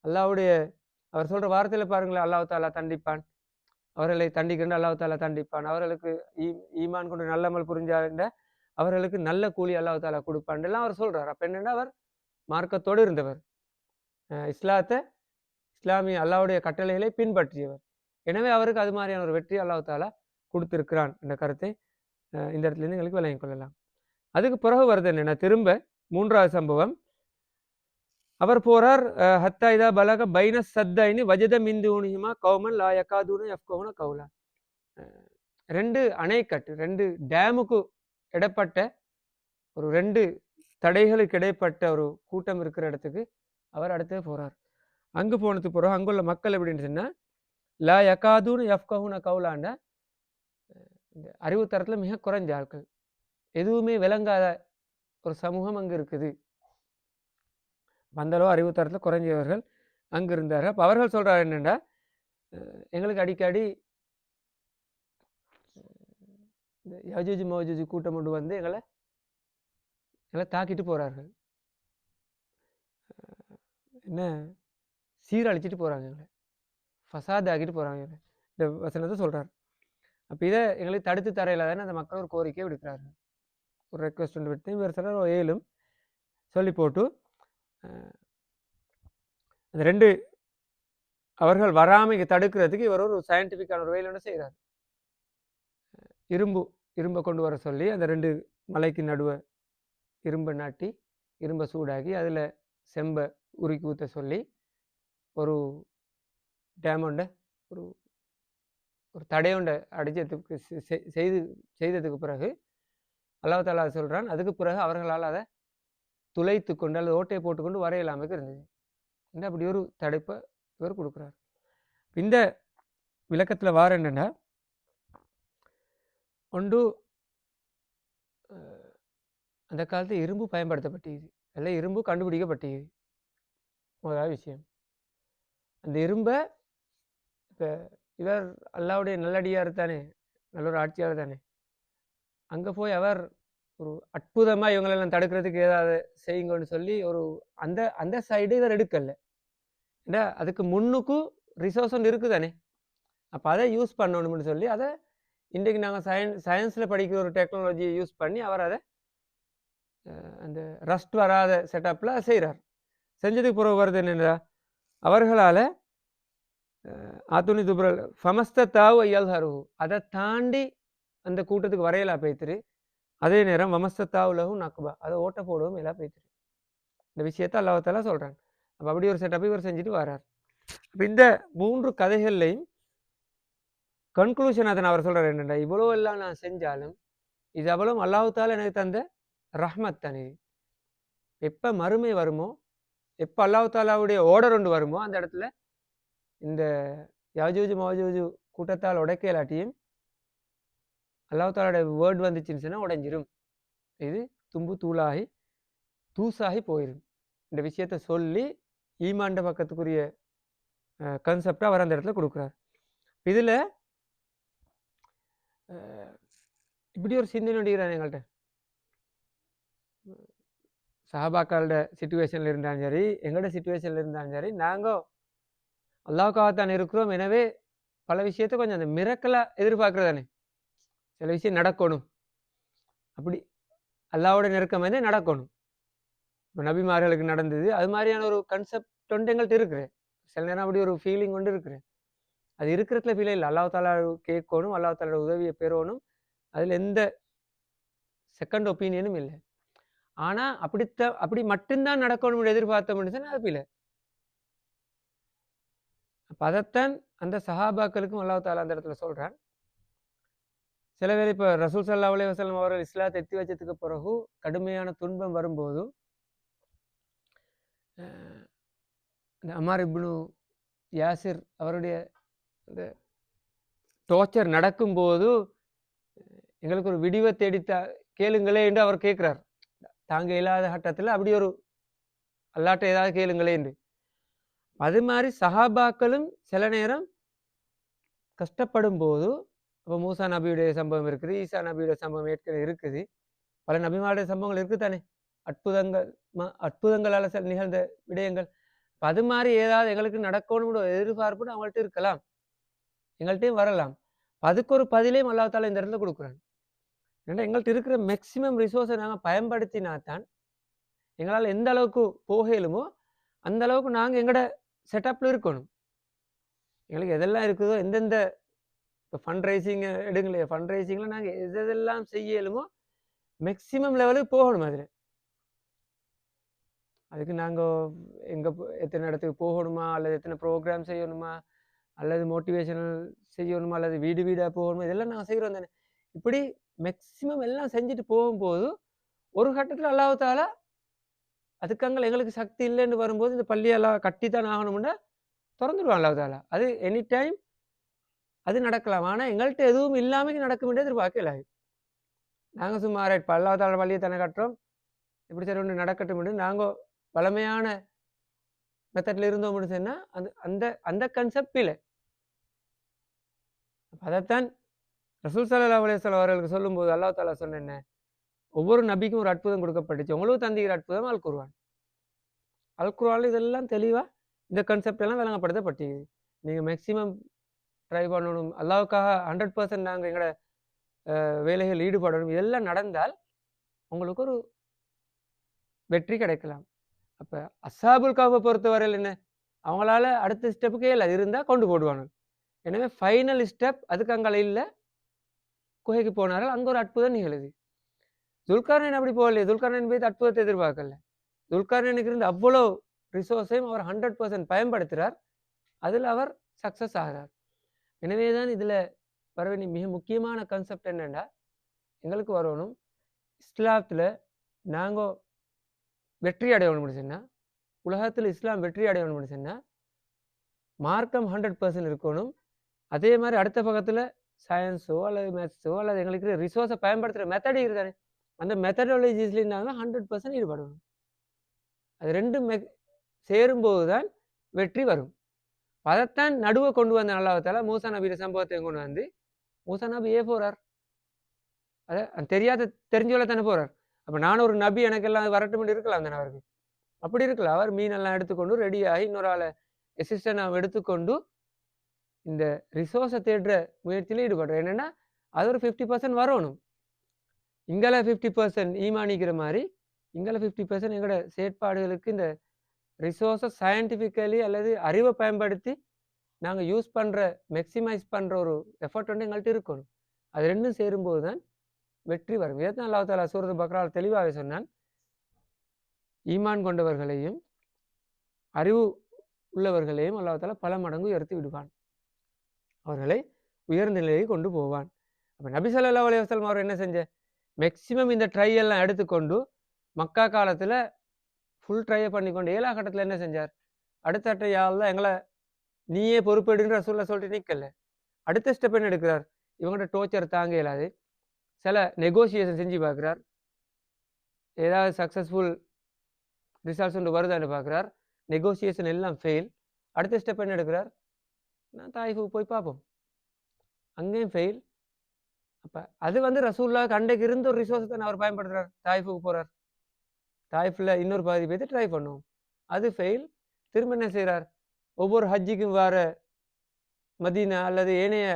S1: அல்லாஹ்வுடைய அவர் சொல்ற வார்த்தையில பாருங்களேன், அல்லாஹ் தாலா தண்டிப்பான், அவர்களை தண்டிக்கின்ற அல்லாஹ் தாலா தண்டிப்பான், அவர்களுக்கு ஈமான் கொண்டு நல்லமல் புரிஞ்சாண்ட அவர்களுக்கு நல்ல கூலி அல்லாஹ் தாலா கொடுப்பான் எல்லாம் அவர் சொல்றார். அப்ப என்னன்னா அவர் மார்க்கத்தோடு இருந்தவர், இஸ்லாமிய அல்லாஹ்வுடைய கட்டளைகளை பின்பற்றியவர். எனவே அவருக்கு அது மாதிரியான ஒரு வெற்றி அல்லாஹ் தாலா கொடுத்திருக்கிறான் என்ற கருத்தை இந்த இடத்துல இருந்து எங்களுக்கு விளங்கிக் கொள்ளலாம். அதுக்கு பிறகு வருது என்னன்னா, திரும்ப 3வது சம்பவம். அவர் போறார், ஹத்தா இதா பலக பைன சத்தைனி வஜத மிந்தூனிஹிமா கௌமன் லா யகாதுன யஃப்கஹுன கௌலா. 2 அணைக்கட்டு, 2 டேமுக்கு இடைப்பட்ட ஒரு 2 தடைகளுக்கு இடைப்பட்ட ஒரு கூட்டம் இருக்கிற இடத்துக்கு அவர் அடுத்தே போறார். அங்கு போனதுக்கு பிறகு அங்குள்ள மக்கள் எப்படின்னு சொன்னா, லா யகாதுன யஃப்கஹுன கௌலாண்ட இந்த அறிவு தரத்துல மிக குறைஞ்ச ஆட்கள், எதுவுமே விளங்காத ஒரு சமூகம் அங்கு இருக்குது. வந்தளவு அறிவு தரத்தில் குறைஞ்சவர்கள் அங்கு இருந்தார். அப்போ அவர்கள் சொல்றாரு என்னென்னா, எங்களுக்கு அடிக்கடி இந்த யஜூஜ் மௌஜூஜ் கூட்டம் கொண்டு வந்து எங்களை தாக்கிட்டு போறார்கள், என்ன சீரழிச்சிட்டு போறாங்க, எங்களை ஃபசாத் ஆக்கிட்டு போறாங்க, இந்த வசனத்தை சொல்றாரு. அப்போ இதை எங்களுக்கு தடுத்து தரையில தானே அந்த மக்கள் ஒரு கோரிக்கையை விடுக்கிறார்கள், ஒரு ரெக்வஸ்ட் ஒன்று விடுத்து இவர் சொல்ற ஏலும் சொல்லி போட்டு அந்த 2 அவர்கள் வராமல் இங்கே தடுக்கிறதுக்கு இவர் ஒரு சயின்டிஃபிக்கான ஒரு வேலை ஒன்று செய்கிறார். இரும்பை கொண்டு வர சொல்லி அந்த 2 மலைக்கு நடுவை இரும்பை நாட்டி இரும்பை சூடாக்கி அதில் செம்பை உருக்கி ஊற்ற சொல்லி ஒரு டேமோண்ட ஒரு ஒரு தடையொண்டை அடிச்சதுக்கு செய்ததுக்கு பிறகு அல்லாஹ் தஆலா சொல்கிறான், அதுக்கு பிறகு அவர்களால் அதை துளைத்து கொண்டு அல்லது ஓட்டையை போட்டுக்கொண்டு வர இல்லாமல் இருந்தது. இந்த அப்படி ஒரு தடைப்பை இவர் கொடுக்குறார். இந்த விளக்கத்தில் வார என்னென்னா, ஒன்று அந்த காலத்து இரும்பு பயன்படுத்தப்பட்டது, அல்ல இரும்பு கண்டுபிடிக்கப்பட்டது, முதலாவது விஷயம். அந்த இரும்பை இப்போ இவர் அல்லாவுடைய நல்லடியார் தானே, நல்ல ஒரு ஆட்சியாளர் தானே, அங்கே போய் அவர் ஒரு அற்புதமாக இவங்களெல்லாம் தடுக்கிறதுக்கு ஏதாவது செய்யுங்கன்னு சொல்லி ஒரு அந்த அந்த சைடு இவர் எடுக்கலை. ஏன்னா அதுக்கு முன்னுக்கும் ரிசோர்ஸ் ஒன்று இருக்குது தானே, அப்போ அதை யூஸ் பண்ணணும்னு சொல்லி அதை இன்றைக்கு நாங்கள் சயின்ஸில் படிக்கிற ஒரு டெக்னாலஜியை யூஸ் பண்ணி அவர் அதை அந்த ரஸ்ட் வராத செட்டப்பில் செய்கிறார். செஞ்சதுக்கு பிறகு வருது என்னென்னா, அவர்களால் ஆத்துனி துப்ரல் ஃபமஸ்த தாவு ஐயல் ஹருஹு, அதை தாண்டி அந்த கூட்டத்துக்கு வரையலா பேத்துரு. அதே நேரம் வமஸ்த தாவுலகும் நக்குபா, அதை ஓட்ட போடவும் எல்லாம் பேத்துரு. இந்த விஷயத்த அல்லாஹ் தஆலா சொல்கிறான். அப்போ அப்படி ஒரு செட்டப்பை இவர் செஞ்சுட்டு வர்றார். அப்போ இந்த 3 கதைகள்லையும் கன்க்ளூஷன் அதை அவர் சொல்கிறார் என்னென்னா, இவ்வளோ எல்லாம் நான் செஞ்சாலும் இது அவ்வளோ அல்லாஹ் தஆலா எனக்கு தந்த ரஹ்மத் தானே. எப்போ மறுமை வருமோ, எப்போ அல்லாஹ் தஆலாவுடைய ஓர்டர் ஒன்று வருமோ, அந்த இடத்துல இந்த யாஜூஜ் மௌஜூஜ் கூட்டத்தால் உடைக்கலாட்டியும் அல்லாஹ் தஆலாவுடைய வேர்ட் வந்துச்சுன்னு சொன்னால் உடைஞ்சிரும், இது தும்பு தூளாகி தூசாகி போயிடும். இந்த விஷயத்த சொல்லி ஈமாண்ட பக்கத்துக்குரிய கன்செப்டை அவர் அந்த இடத்துல கொடுக்குறார். இதில் இப்படி ஒரு சிந்தனை அடிக்கிறான் எங்கள்கிட்ட. சஹாபாக்களோட சிச்சுவேஷனில் இருந்தாலும் சரி, எங்களோட சிச்சுவேஷனில் இருந்தாலும் சரி, நாங்கள் அல்லாஹ்வுக்காகத்தான் இருக்கிறோம். எனவே பல விஷயத்தை கொஞ்சம் அந்த மிரக்கலாக எதிர்பார்க்குறதானே, சில விஷயம் நடக்கணும், அப்படி அல்லாஹ்வோட நெருக்கம் வந்து நடக்கணும். இப்போ நபிமார்களுக்கு நடந்தது அது மாதிரியான ஒரு கன்செப்ட் ஒன்று எங்கள்கிட்ட இருக்குது. சில நேரம் அப்படி ஒரு ஃபீலிங் கொண்டு இருக்குது. அது இருக்கிறதுல ஃபீலே இல்லை. அல்லாஹ் தஆலா கேட்கணும், அல்லாஹ் தஆலா உதவியை பெறணும், அதில் எந்த செகண்ட் ஒப்பீனியனும் இல்லை. ஆனால் அப்படி மட்டும்தான் நடக்கணும்னு எதிர்பார்த்தோம்னு சொன்னால் அது இல்லை. அப்போ அதைத்தான் அந்த சஹாபாக்களுக்கும் அல்லாஹ் தஆலா அந்த இடத்துல சொல்கிறான். சில பேர் இப்போ ரசூல் ஸல்லல்லாஹு அலைஹி வஸல்லம் அவர்கள் இஸ்லாத்தை எத்தி வச்சதுக்கு பிறகு கடுமையான துன்பம் வரும்போதும், இந்த அம்மார் இப்னு யாசிர் அவருடைய இந்த டோர்ச்சர் நடக்கும்போது எங்களுக்கு ஒரு விடிவை தேடித்தா கேளுங்களே என்று அவர் கேட்குறார். தாங்க இல்லாத கட்டத்தில் அப்படி ஒரு அல்லாட்ட ஏதாவது கேளுங்களே என்று. அது மாதிரி சஹாபாக்களும் சில நேரம் கஷ்டப்படும் போது இப்போ மூசா நபியுடைய சம்பவம் இருக்குது, ஈசா நபியுடைய சம்பவம் ஏற்கனவே இருக்குது, பல நபிமாருடைய சம்பவங்கள் இருக்குது தானே, அற்புதங்கள் அற்புதங்களால் நிகழ்ந்த விடயங்கள். அது மாதிரி ஏதாவது எங்களுக்கு நடக்கணும்னு எதிர்பார்ப்புன்னு அவங்கள்ட்ட இருக்கலாம், எங்கள்கிட்டையும் வரலாம். அதுக்கு ஒரு பதிலையும் அல்லாஹ் இந்த இடத்துல கொடுக்குறாங்க. ஏன்னா எங்கள்கிட்ட இருக்கிற மேக்சிமம் ரிசோர்ஸை நாங்கள் பயன்படுத்தினா தான் எங்களால் எந்த அளவுக்கு போகலுமோ அந்த அளவுக்கு நாங்கள் எங்களோட செட்டப்பில் இருக்கணும். எங்களுக்கு எதெல்லாம் இருக்குதோ, எந்தெந்த இப்போ ஃபண்ட் ரைசிங் எடுங்களே, ஃபண்ட் ரைசிங்கில் நாங்கள் எதெல்லாம் செய்யலுமோ மேக்சிமம் லெவலுக்கு போகணும். அதில் அதுக்கு நாங்கள் எங்கே எத்தனை இடத்துக்கு போகணுமா, அல்லது எத்தனை ப்ரோக்ராம் செய்யணுமா, அல்லது மோட்டிவேஷனல் செய்யணுமா, அல்லது வீடு வீடாக போகணுமா, இதெல்லாம் நாங்கள் செய்கிறோம் தானே. இப்படி மேக்சிமம் எல்லாம் செஞ்சுட்டு போகும்போது ஒரு கட்டத்தில் அல்லாஹ்தால அதுக்காக எங்களுக்கு சக்தி இல்லைன்னு வரும்போது இந்த பள்ளியெல்லாம் கட்டித்தான் ஆகணும்னா திறந்துடுவான் அல்லாஹ்தால. அது எனி டைம் அது நடக்கலாம். ஆனால் எங்கள்கிட்ட எதுவும் இல்லாமல் நடக்க வேண்டியது எதிர்பார்க்கல. நாங்கள் சும்மா ரைட் அல்லாஹ்தால பள்ளியை தானே கட்டுறோம், இப்படி சரி ஒன்று நடக்கட்டும், நாங்கள் வளமையான மெத்தட்ல இருந்தோம்னு சொன்னால் அந்த அந்த அந்த கன்செப்ட் இல்லை. அதைத்தான் ரசூல் ஸல்லல்லாஹு அலைஹி வஸல்லம் அவர்களுக்கு சொல்லும்போது அல்லாஹ் தாலா சொன்ன என்ன, ஒவ்வொரு நபிக்கும் ஒரு அற்புதம் கொடுக்கப்பட்டுச்சு, உங்களுக்கு தந்திக்கிற அற்புதம் அல் குர்ஆன். அல் குர்ஆன்ல இதெல்லாம் தெளிவாக இந்த கன்செப்ட் எல்லாம் விளங்கப்படுத்தப்பட்டிருக்குது. நீங்கள் மேக்சிமம் ட்ரை பண்ணணும், அல்லாவுக்காக 100% நாங்கள் எங்களோட வேலைகள் ஈடுபடணும், இதெல்லாம் நடந்தால் உங்களுக்கு ஒரு வெற்றி கிடைக்கலாம். அப்போ அஸ்ஸாபுல் கஹ்ஃபை பொறுத்தவரையில் என்ன, அவங்களால அடுத்த ஸ்டெப்புக்கே இல்லை, அது இருந்தால் கொண்டு போடுவாங்க. எனவே ஃபைனல் ஸ்டெப் அதுக்கு அங்கே இல்லை, குகைக்கு போனார்கள், அங்கே ஒரு அற்புதம் நிகழுது. துல்கர்னைன் அப்படி போகலையே, துல்கர்னைன் போய் அற்புதத்தை எதிர்பார்க்கல. துல்கர்னைனுக்கு இருந்து அவ்வளோ ரிசோர்ஸையும் அவர் 100% பயன்படுத்துகிறார், அதில் அவர் சக்ஸஸ் ஆகிறார். எனவே தான் இதில் வர வேண்டிய மிக முக்கியமான கான்செப்ட் என்னென்னா, எங்களுக்கு வரணும் இஸ்லாத்தில் நாங்கள் வெற்றி அடையணும்னு சொன்னால், உலகத்தில் இஸ்லாம் வெற்றி அடையணும்னு சொன்னால் மார்க்கம் 100% இருக்கணும். அதே மாதிரி அடுத்த பக்கத்தில் சயின்ஸோ அல்லது மேத்ஸோ அல்லது எங்களுக்கு ரிசோர்ஸை பயன்படுத்துகிற மெத்தட் இருக்குதானே, அந்த மெத்தடாலஜிஸ்லேயும் நாங்கள் 100% ஈடுபடணும். அது ரெண்டும் சேரும்போது தான் வெற்றி வரும். அதைத்தான் நடுவை கொண்டு வந்த அல்லாஹ் தஆலா மூசா நபியோட சம்பவத்தை கொண்டு வந்து, மூசா நபி போகிறார், அதை தெரியாத தெரிஞ்சவளை தானே போகிறார். அப்போ நான் ஒரு நபி, எனக்கு எல்லாம் வரட்டும் இருக்கலாம் தானே அவருக்கு. அப்படி இருக்கலாம். அவர் மீனெல்லாம் எடுத்துக்கொண்டு ரெடியாகி இன்னொரு ஆளை அசிஸ்டன்ட் எடுத்துக்கொண்டு இந்த ரிசோர்ஸை தேடுற முயற்சியில் ஈடுபடுறோம். என்னென்னா அது ஒரு 50% வரணும். இங்கே 50% ஈமானிக்கிற மாதிரி இங்கே 50% எங்களோட செயற்பாடுகளுக்கு இந்த ரிசோர்ஸை சயின்டிஃபிக்கலி அல்லது அறிவை பயன்படுத்தி நாங்கள் யூஸ் பண்ணுற மேக்சிமைஸ் பண்ணுற ஒரு எஃபர்ட் வந்து எங்கள்கிட்ட இருக்கணும். அது ரெண்டும் சேரும்போது தான் வெற்றி வரும். இதைத்தான் அல்லாஹ் தஆலா சூரத்துல் பக்ராவில் தெளிவாக சொன்னான், ஈமான் கொண்டவர்களையும் அறிவு உள்ளவர்களையும் அல்லாஹ் தஆலா பல மடங்கு உயர்த்தி விடுவான், அவர்களை உயர்ந்த நிலையை கொண்டு போவான். அப்போ நபி ஸல்லல்லாஹு அலைஹி வஸல்லம் அவர் என்ன செஞ்ச, மேக்சிமம் இந்த ட்ரை எல்லாம் எடுத்துக்கொண்டு மக்கா காலத்தில் ஃபுல் ட்ரையை பண்ணிக்கொண்டு 7ஆம் கட்டத்தில் என்ன செஞ்சார், அடுத்த யாழ்லாம் எங்களை நீயே பொறுப்பெடுன்ற சொல்லிட்டு நிற்கல. அடுத்த ஸ்டெப் என்ன எடுக்கிறார், இவங்கள்ட்ட டோர்ச்சர் தாங்க இயலாது, சில நெகோசியேஷன் செஞ்சு பார்க்குறார், ஏதாவது சக்ஸஸ்ஃபுல் ரிசல்ட்ஸ் ஒன்று வருதான்னு பார்க்குறார், நெகோசியேஷன் எல்லாம் ஃபெயில். அடுத்த ஸ்டெப் என்ன எடுக்கிறார், நான் தாயிஃபுக்கு போய் பார்ப்போம், அங்கேயும் ஃபெயில். அப்போ அது வந்து ரசூலுல்லாஹ்க்கு அன்றைக்கு இருந்த ஒரு ரிசோர்ஸ் தான் அவர் பயன்படுத்துகிறார். தாயிஃபுக்கு போகிறார், தாயிஃபில் இன்னொரு பாதி பேர்த்து ட்ரை பண்ணுவோம், அது ஃபெயில். திரும்ப என்ன செய்கிறார், ஒவ்வொரு ஹஜ்ஜிக்கும் வர மதீனா அல்லது ஏனைய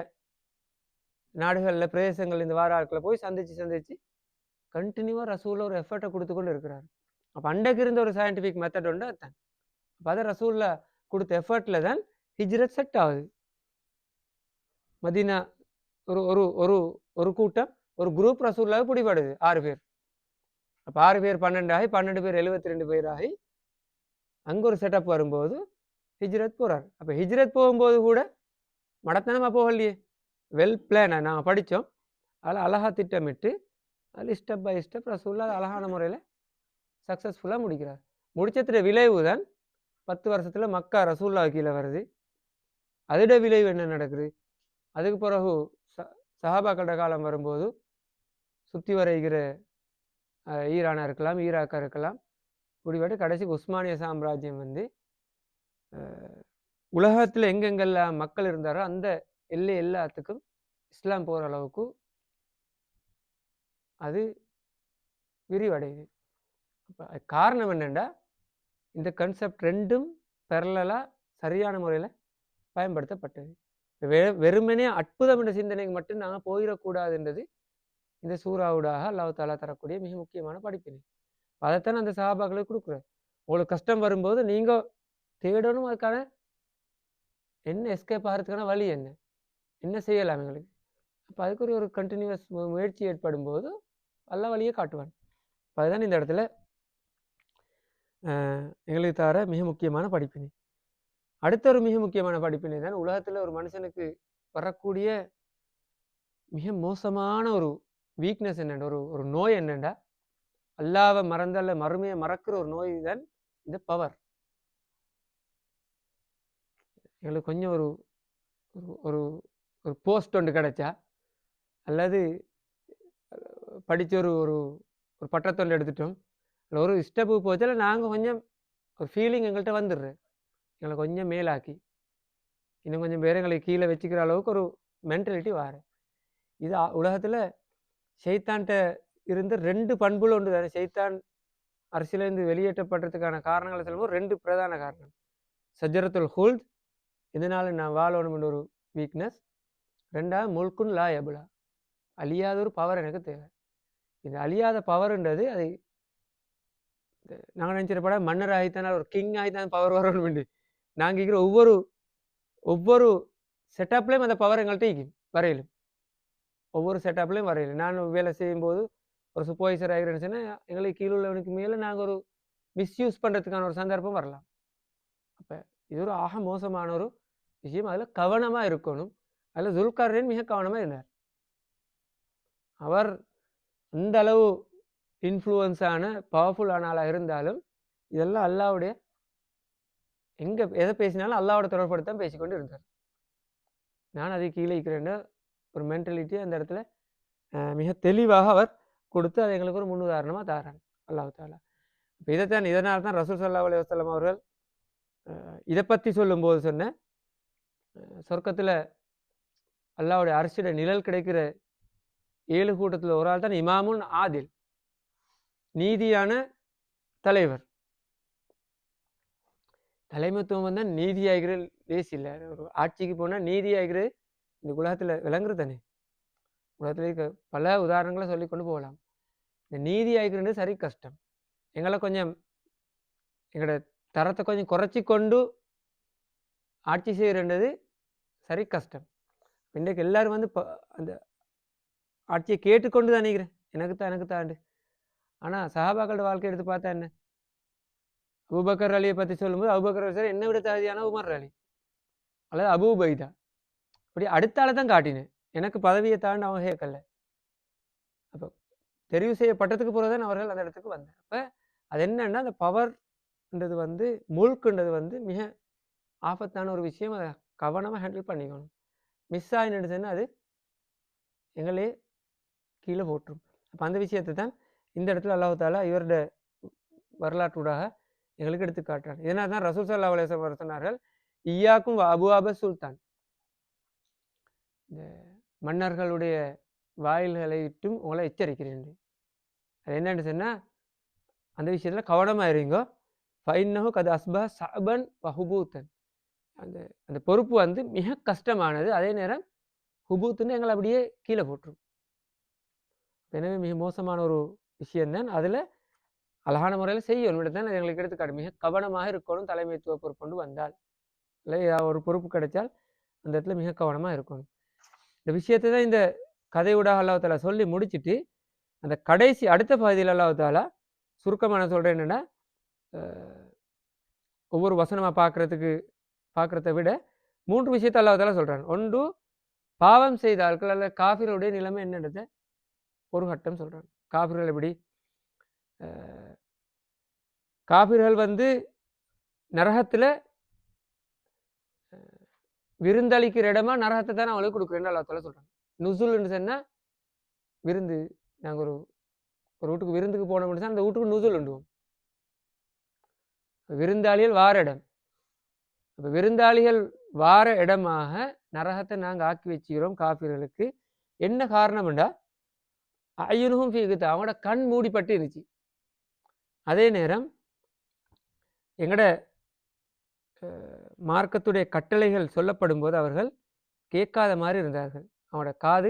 S1: நாடுகளில் பிரதேசங்கள் இந்த வார ஆட்களை போய் சந்திச்சு கண்டினியூவாக ரசூலில் ஒரு எஃபர்ட்டை கொடுத்து கொண்டு இருக்கிறார். அப்போ அன்றைக்கு இருந்த ஒரு சயின்டிஃபிக் மெத்தட் உண்டு அதுதான். அப்போ அதை ரசூலில் கொடுத்த எஃபர்ட்டில் தான் ஹிஜ்ரத் செட் ஆகுது. மதீனா ஒரு ஒரு ஒரு ஒரு கூட்டம், ஒரு குரூப் ரசூலுல்லாஹ்வுக்கு பிடிபடுது 6 பேர். அப்போ 6 பேர் 12 ஆகி, 12 பேர் 72 பேர் ஆகி அங்கே ஒரு செட்டப் வரும்போது ஹிஜ்ரத் போகிறார். அப்போ ஹிஜ்ரத் போகும்போது கூட மடத்தனமாக போகலையே, வெல் பிளானாக நாங்கள் படித்தோம், அதில் அழகாக திட்டமிட்டு அதில் ஸ்டெப் பை ஸ்டெப் ரசூலுல்லாஹ் அழகான முறையில் சக்ஸஸ்ஃபுல்லாக முடிக்கிறார். முடிச்சதுடைய விளைவு தான் 10 வருஷத்தில் மக்கா ரசூலுல்லாஹ் கீழே வருது. அதோட விளைவு என்ன நடக்குது, அதுக்கு பிறகு சஹாபாக்களோட காலம் வரும்போது சுற்றி வரைகிற ஈரானாக இருக்கலாம், ஈராக்காக இருக்கலாம், முடிவாட்டு கடைசி உஸ்மானிய சாம்ராஜ்யம் வந்து உலகத்தில் எங்கெங்கெல்லாம் மக்கள் இருந்தாரோ அந்த எல்லாத்துக்கும் இஸ்லாம் போகிற அளவுக்கு அது விரிவடையுது. காரணம் என்னென்னா இந்த கன்செப்ட் ரெண்டும் பெரலலாக சரியான முறையில் பயன்படுத்தப்பட்டது. வெறுமனே அற்புதம் என்ற சிந்தனைக்கு மட்டும் நாங்கள் போயிடக்கூடாதுன்றது இந்த சூறாவுடாக அல்லாஹ் தாலா தரக்கூடிய மிக முக்கியமான படிப்பினை. அதைத்தான் அந்த சஹாபாக்களுக்கு கொடுக்குறேன். உங்களுக்கு கஷ்டம் வரும்போது நீங்கள் தேடணும் அதுக்கான என்ன எஸ்கேப் ஆகிறதுக்கான வழி என்ன செய்யலாம் எங்களுக்கு. அப்போ அதுக்கு ஒரு கண்டினியூஸ் முயற்சி ஏற்படும் போது எல்லா வழியை காட்டுவான். அதுதான் இந்த இடத்துல எங்களுக்கு தர மிக முக்கியமான படிப்பினை. அடுத்த ஒரு மிக முக்கியமான படிப்பினை தான் உலகத்தில் ஒரு மனுஷனுக்கு வரக்கூடிய மிக மோசமான ஒரு வீக்னஸ் என்னென்ன ஒரு நோய் என்னென்னா அல்லாவை மறந்தால மறுமையை மறக்கிற ஒரு நோய் தான் இந்த பவர். எங்களுக்கு கொஞ்சம் ஒரு ஒரு ஒரு போஸ்ட் ஒன்று கிடைச்சா அல்லது படித்த ஒரு ஒரு பட்டத்தொண்டு எடுத்துட்டோம் இல்லை ஒரு ஸ்டெப்பு போச்சால நாங்கள் கொஞ்சம் ஒரு ஃபீலிங் எங்கள்கிட்ட வந்துடுறேன். எங்களை கொஞ்சம் மேலாக்கி இன்னும் கொஞ்சம் பேர் எங்களை கீழே வச்சுக்கிற அளவுக்கு ஒரு மென்டாலிட்டி வாரு. இது உலகத்தில் ஷைத்தான்கிட்ட இருந்த 2 பண்புகள் ஒன்று தானே. ஷைத்தான் அரசியலேருந்து வெளியேற்றப்படுறதுக்கான காரணங்களை சொல்லும்போது 2 பிரதான காரணம். சஜரத்துல் ஹுல்த், இதனால் நான் வாழணும்னு ஒரு வீக்னஸ். 2வது முல்குன் லா யபுலா, அழியாத ஒரு பவர் எனக்கு தேவை. இந்த அழியாத பவர்ன்றது அது நாங்கள் நினச்சிட படம் மன்னர் ஆகித்தானால் ஒரு கிங் ஆகித்தான் பவர் வரணும். நாங்கள் இருக்கிற ஒவ்வொரு செட்டப்லேயும் அந்த பவர் எங்கள்கிட்ட வரையிலும், ஒவ்வொரு செட்டப்லேயும் வரையிலும். நான் வேலை செய்யும்போது ஒரு சூப்பர்வைசர் ஆகிறேன்னு சொன்னால் எங்களுக்கு கீழே உள்ளவனுக்கு மேலே நாங்கள் ஒரு மிஸ்யூஸ் பண்ணுறதுக்கான ஒரு சந்தர்ப்பம் வரலாம். அப்போ இது ஒரு ஆக மோசமான ஒரு விஷயம். அதில் கவனமாக இருக்கணும். அதில் துல்கர்னேன் மிக கவனமாக இருந்தார். அவர் அந்த அளவு இன்ஃப்ளூயன்ஸான பவர்ஃபுல்லான ஆளாக இருந்தாலும் இதெல்லாம் அல்லாவுடைய எங்கே எதை பேசினாலும் அல்லாவோட தொடர்படுத்தான் பேசிக்கொண்டு இருந்தார். நான் அதை கீழே இருக்கிறேன்னு ஒரு மென்டாலிட்டி அந்த இடத்துல மிக தெளிவாக அவர் கொடுத்து அதை எங்களுக்கு ஒரு முன்னுதாரணமாக தாராங்க அல்லாஹ் தாலா. இப்போ இதனால் தான் ரசூல் ஸல்லல்லாஹு அலைஹி வஸல்லம் அவர்கள் இதை பற்றி சொல்லும்போது சொன்ன சொர்க்கத்தில் அல்லாவுடைய அரசியல நிழல் கிடைக்கிற 7 கூட்டத்தில் ஒரு ஆள் தான் இமாமுன் ஆதில், நீதியான தலைவர். தலைமைத்துவம் வந்தால் நீதி ஆகிற லேசி இல்லை. ஒரு ஆட்சிக்கு போனால் நீதி ஆகிறது இந்த உலகத்தில் விளங்குறது தானே. உலகத்தில் இருக்க பல உதாரணங்களை சொல்லி கொண்டு போகலாம். இந்த நீதி ஆகிக்கிறது சரி கஷ்டம். எங்களை கொஞ்சம் எங்களோட தரத்தை கொஞ்சம் குறைச்சி கொண்டு ஆட்சி செய்கிறது சரி கஷ்டம். இன்றைக்கு எல்லாரும் வந்து அந்த ஆட்சியை கேட்டுக்கொண்டு தான் நினைக்கிறேன், எனக்கு தாண்டு. ஆனால் சஹாபாக்களோட வாழ்க்கை எடுத்து பார்த்தா என்ன, அபூபக்கர் அலியை பற்றி சொல்லும்போது அபூபக்கர் சார் என்னை விட தகுதியான உமர் அலி அல்லது அபூ பைதா, அப்படி அடுத்தால தான் காட்டினேன். எனக்கு பதவியை தாண்டி அவங்க கேட்கல. அப்போ தெரிவு செய்யப்பட்டதுக்கு பிறகுதான் அவர்கள் அந்த இடத்துக்கு வந்தேன். அப்போ அது என்னன்னா அந்த பவர்ன்றது வந்து முழுக்குன்றது வந்து மிக ஆபத்தான ஒரு விஷயம். அதை கவனமாக ஹேண்டில் பண்ணிக்கணும். மிஸ் ஆகின்னு சொன்னால் அது எங்களே கீழே போட்டுரும். அப்போ அந்த விஷயத்தை தான் இந்த இடத்துல அல்லாஹ் தாலா இவருடைய வரலாற்றூடாக எங்களுக்கு எடுத்து காட்டுறாங்க. இதனால் தான் ரசூல் ஸல்லல்லாஹு அலைஹி வஸல்லம் சொன்னார்கள், ஈயாக்கும் அபுவாப சுல்தான், இந்த மன்னர்களுடைய வாயில்களை விட்டும் உங்களை எச்சரிக்கிறேன். அது என்னன்னு சொன்னால் அந்த விஷயத்தில் கவனமாக இருங்கோ. ஃபைன்னஹு கத் அஸ்பஹ சஅபன் வஹுபூத்தன், அந்த அந்த பொறுப்பு வந்து மிக கஷ்டமானது, அதே நேரம் ஹுபூத்துன்னு எங்களை அப்படியே கீழே போட்டுரும். எனவே மிக மோசமான ஒரு விஷயம்தான். அதில் அழகான முறையில் செய்யணும் தான் எங்களுக்கு எடுத்துக்காட்டு. மிக கவனமாக இருக்கணும். தலைமைத்துவ பொறுப்பு கொண்டு வந்தால் இல்லை ஒரு பொறுப்பு கிடைச்சால் அந்த இடத்துல மிக கவனமாக இருக்கணும். இந்த விஷயத்தை தான் இந்த கதையூடாக அல்லாஹ் தாலா சொல்லி முடிச்சுட்டு அந்த கடைசி அடுத்த பகுதியில் அல்லாஹ் தாலா சுருக்கமான சொல்கிறேன் என்னென்னா, ஒவ்வொரு வசனமாக பார்க்குறத விட 3 விஷயத்தை அல்லாஹ் தாலா சொல்கிறாங்க. ஒன்று, பாவம் செய்த ஆட்கள் அல்ல காஃபிர்களுடைய நிலைமை என்னன்றதை ஒரு கட்டம் சொல்கிறாங்க. காஃபிர்கள் எப்படி, காஃபிர்கள் வந்து நரகத்தில் விருந்தளிக்கிற இடமா நரகத்தை தான் அவங்களுக்கு கொடுக்குறேன்னு அல்லாஹ் தாலா சொல்கிறாங்க. நுசுல்னு சொன்னால் விருந்து. நாங்கள் ஒரு வீட்டுக்கு விருந்துக்கு போனோம்னு சொன்னால் அந்த வீட்டுக்கு நுசுல் உண்டுவோம். விருந்தாளிகள் வார இடம். அப்போ விருந்தாளிகள் வார இடமாக நரகத்தை நாங்கள் ஆக்கி வச்சுக்கிறோம் காஃபிர்களுக்கு. என்ன காரணம்டா, ஐயுனுகும் ஃபீகுத்த, அவங்களோட கண் மூடிப்பட்டு இருந்துச்சு. அதே நேரம் எங்கட மார்க்கத்துடைய கட்டளைகள் சொல்லப்படும் போது அவர்கள் கேட்காத மாதிரி இருந்தார்கள். அவனோட காது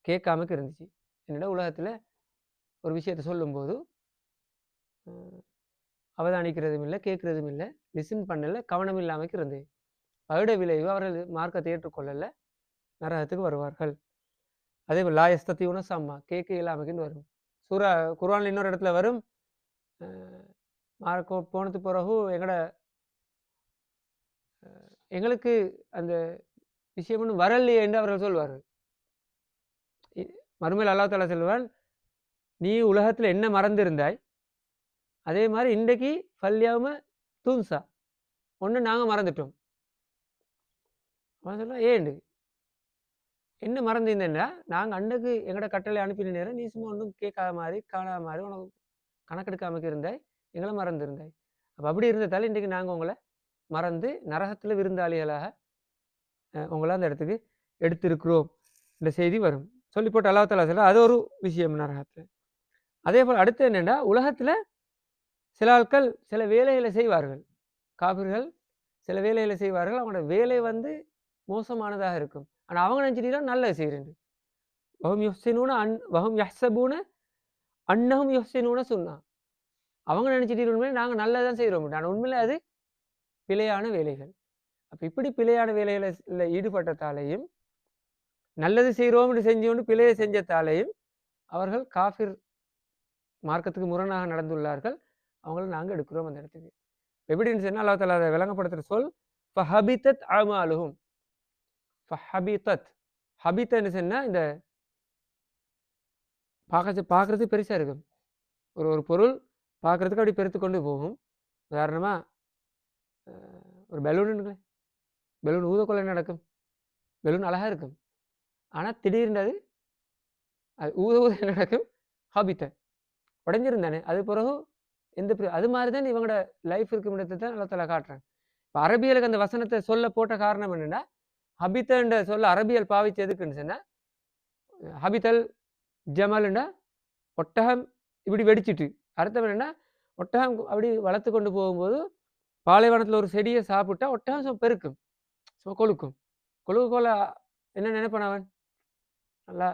S1: கேட்காமக்கு இருந்துச்சு. என்னடா உலகத்தில் ஒரு விஷயத்தை சொல்லும்போது அவதானிக்கிறதும் இல்லை, கேட்கறதும் இல்லை, லிசன் பண்ணல, கவனம் இல்லாமல் இருந்தது. அதோட விளைவு அவர்கள் மார்க்கத்தை ஏற்றுக்கொள்ளல, நரகத்துக்கு வருவார்கள். அதே போல் லாயஸ்தத்தியுன சம்மா, கேட்க இல்லாமக்குன்னு வரும். குர்ஆன்ல இன்னொரு இடத்துல வரும், மார்க்க போனது பிறகு எங்களுக்கு அந்த விஷயம் ஒன்றும் வரலையே என்று அவர்கள் சொல்வார்கள். மறுமையில் அல்லாஹ் தஆலா சொல்வான், நீ உலகத்தில் என்ன மறந்திருந்தாய், அதே மாதிரி இன்றைக்கு ஃபல்யௌம துன்சா, ஒன்று நாங்கள் மறந்துட்டோம். அவன் சொல்லுவான், ஏண்டு என்ன மறந்திருந்தேன்னா, நாங்கள் அன்றைக்கு எங்களோட கட்டளை அனுப்பின நேரம் நீ சும்மா ஒன்றும் கேட்காத மாதிரி காணாத மாதிரி உனக்கு கணக்கெடுக்காமக்கு இருந்தாய், எங்களை மறந்துருந்தாய். அப்போ அப்படி இருந்ததால் இன்றைக்கு நாங்கள் உங்களை மறந்து நரகத்தில் விருந்தாளிகளாக உங்களை அந்த இடத்துக்கு எடுத்திருக்கிறோம் இந்த செய்தி வரும். சொல்லி போட்டு அல்லாஹ் தஆலா சொல்ல, அது ஒரு விஷயம் நரகத்தில். அதே போல் அடுத்து என்னென்னா, உலகத்தில் சில ஆட்கள் சில வேலைகளை செய்வார்கள், காபிர்கள் சில வேலைகளை செய்வார்கள். அவங்களோட வேலை மோசமானதாக இருக்கும். ஆனால் அவங்க நினச்சிட்டீங்கன்னா நல்லது செய்கிறேன். வஹும் யுஹ்சினூன வஹும் யஹ்சபூன அன்னஹும் யுஹ்சினூன சுன்னா, அவங்க நினச்சிட்டு உண்மையிலே நாங்கள் நல்லதான் செய்கிறோம். ஆனால் உண்மையிலே அது பிழையான வேலைகள். அப்போ இப்படி பிழையான வேலைகளில் ஈடுபட்டதாலேயும் நல்லது செய்கிறோம்னு செஞ்சோன்னு பிழையை செஞ்சதாலேயும் அவர்கள் காஃபிர் மார்க்கத்துக்கு முரணாக நடந்துள்ளார்கள். அவங்கள நாங்கள் எடுக்கிறோம் அந்த இடத்துக்கு. எப்படின்னு சொன்னால் அல்லாஹ் தஆலா அதை விளங்கப்படுத்துகிற சொல் ஃபஹபித்தத் அமாலுஹும். ஃபஹபித்தத், ஹபித்தன்னு சொன்னால் இந்த பார்க்கறது பெருசாக இருக்கும். ஒரு பொருள் பார்க்குறதுக்கு அப்படி பெருத்து கொண்டு போகும். உதாரணமாக ஒரு பலூன், பலூன் ஊதக்கொள்ள என்ன நடக்கும், பலூன் அழகாக இருக்கும். ஆனால் திடீர்னு அது ஊத என்ன நடக்கும், ஹபித்த உடஞ்சிருந்தானே, அது பிறகு அது மாதிரி தான் இவங்களோட லைஃப் இருக்கும் இடத்தை தான் அல்லாஹ் தஆலா காட்டுறாங்க. இப்போ அரபியலுக்கு அந்த வசனத்தை சொல்ல போட்ட காரணம் என்னென்னா, ஹபித்தன்ற சொல்ல அரபியல் பாவிச்சு எதுக்குன்னு சொன்னால், ஹபித்தல் ஜமல்னா ஒட்டகம் இப்படி வெடிச்சிட்டு, அர்த்தம் என்னென்னா ஒட்டகம் அப்படி வளர்த்து கொண்டு போகும்போது பாலைவனத்தில் ஒரு செடியை சாப்பிட்டா ஒட்டகம் பெருக்கும், கொழுக்கும். கொழுக்கோல என்ன நினைப்பான் அவன், நல்லா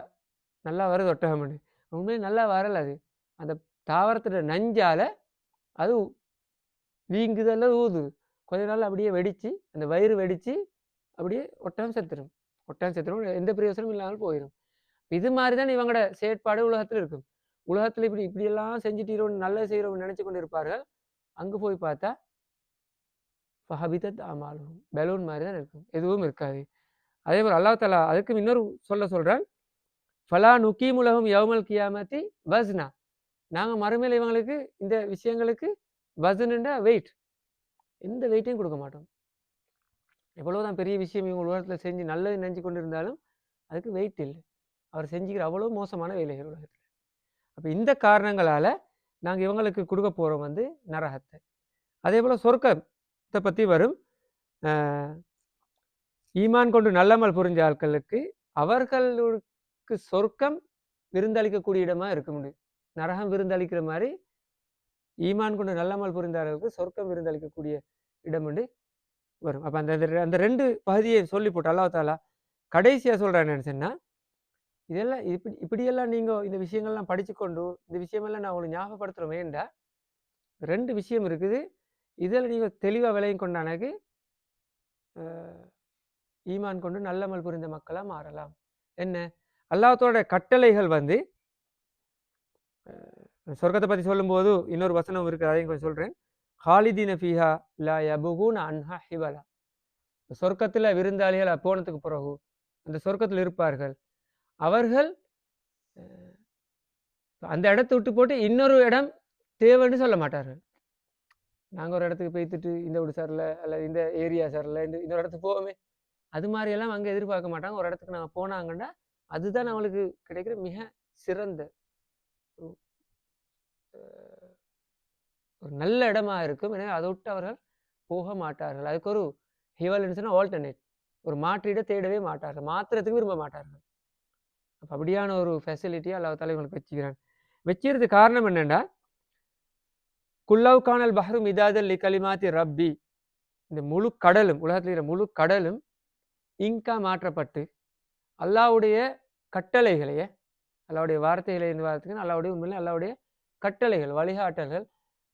S1: நல்லா வருது ஒட்டகம்னு. உண்மையிலே நல்லா வரல. அது அந்த தாவரத்தோட நஞ்சால அது வீங்குதல்ல ஊதுது. கொஞ்ச நாள் அப்படியே வெடித்து அந்த வயிறு வெடித்து அப்படியே ஒட்டகம் செத்துடும். எந்த பிரயோசனமும் இல்லாமல் போயிடும். இது மாதிரி தான் இவங்களோட செயற்பாடு உலகத்தில் இருக்கும். உலகத்தில் இப்படியெல்லாம் செஞ்சுட்டு நல்லது செய்கிறவங்க நினச்சி கொண்டு இருப்பார்கள். அங்கே போய் பார்த்தா ஃபஹபித்தத் அமாலுஹும், பலூன் மாதிரி தான் இருக்கும், எதுவும் இருக்காது. அதே மாதிரி அல்லாஹ் தஆலா அதுக்கும் இன்னொரு சொல்கிறான், ஃபலா நுகீமு லஹும் யௌமல் கியாமத்தி வஸ்னா, நாங்கள் மறுமையில் இவங்களுக்கு இந்த விஷயங்களுக்கு வஸ்னுண்டா வெயிட், எந்த வெயிட்டையும் கொடுக்க மாட்டோம். எவ்வளோதான் பெரிய விஷயம் இவங்க உலகத்தில் செஞ்சு நல்லது நினச்சி கொண்டு இருந்தாலும் அதுக்கு வெயிட் இல்லை. அவர் செஞ்சுக்கிற அவ்வளோ மோசமான வேலைகள் உலகத்தில். அப்போ இந்த காரணங்களால் நாங்கள் இவங்களுக்கு கொடுக்க போகிறோம் நரகத்தை. அதே போல் சொர்க்கத்தை பற்றி வரும், ஈமான் கொண்டு நல்லமல் புரிஞ்ச ஆட்களுக்கு அவர்களுக்கு சொர்க்கம் விருந்தளிக்கக்கூடிய இடமா இருக்க முடியும். நரகம் விருந்தளிக்கிற மாதிரி ஈமான் கொண்டு நல்லமல் புரிந்தார்களுக்கு சொர்க்கம் விருந்தளிக்கக்கூடிய இடம் வரும். அப்போ அந்த ரெண்டு பகுதியை சொல்லி போட்டு அல்லாஹ் தஆலா கடைசியாக சொல்கிறேன் என்னன்னு சொன்னால், இதெல்லாம் இப்படியெல்லாம் நீங்கள் இந்த விஷயங்கள்லாம் படித்து கொண்டு இந்த விஷயமெல்லாம் நான் உங்களுக்கு ஞாபகப்படுத்துகிறோம். வேண்டா, ரெண்டு விஷயம் இருக்குது, இதில் நீங்கள் தெளிவாக விலையும் கொண்டானக்கு ஈமான் கொண்டு நல்லமல் புரிந்த மக்களாக மாறலாம். என்ன, அல்லாஹ்வோட கட்டளைகள் சொர்க்கத்தை பற்றி சொல்லும்போது இன்னொரு வசனம் இருக்குது, அதையும் கொஞ்சம் சொல்கிறேன். ஹாலிதீன ஃபீஹா லா யபுகூன அன்ஹா ஹிவலா, சொர்க்கத்தில் விருந்தாளிகள் போனதுக்கு பிறகு அந்த சொர்க்கத்தில் இருப்பார்கள். அவர்கள் அந்த இடத்த விட்டு போட்டு இன்னொரு இடம் தேவைன்னு சொல்ல மாட்டார்கள். நாங்கள் ஒரு இடத்துக்கு போய்த்துட்டு இந்த வீடு சரியில்ல அல்லது இந்த ஏரியா சரியில்லை, இன்னொரு இடத்துக்கு போவோமே, அது மாதிரியெல்லாம் அங்கே எதிர்பார்க்க மாட்டாங்க. ஒரு இடத்துக்கு நாங்கள் போனாங்கன்னா அதுதான் அவங்களுக்கு கிடைக்கிற மிக சிறந்த ஒரு நல்ல இடமா இருக்கும். எனவே அதை விட்டு அவர்கள் போக மாட்டார்கள். அதுக்கு ஒரு ஹிவல்னு சொன்னால் ஆல்டர்னேட், ஒரு மாற்றீடை தேடவே மாட்டார்கள், மாத்திரத்துக்கு விரும்ப மாட்டார்கள். அப்போ அப்படியான ஒரு ஃபெசிலிட்டியை அல்லாஹ் தாலா இவங்களுக்கு வச்சுக்கிறான். வச்சுக்கிறது காரணம் என்னென்னா, குல்லவ் கானல் பஹ்ரு மிதாதல் லி கலிமாத்தி ரப்பி, இந்த முழு கடலும், உலகத்தில் இருக்கிற முழு கடலும் இங்கா மாற்றப்பட்டு அல்லாஹ்வுடைய கட்டளைகளையே, அல்லாஹ்வுடைய வார்த்தைகளை இந்த வார்த்தைக்கு அல்லாஹ்வுடைய உண்மையிலே அல்லாஹ்வுடைய கட்டளைகள், வழிகாட்டல்கள்,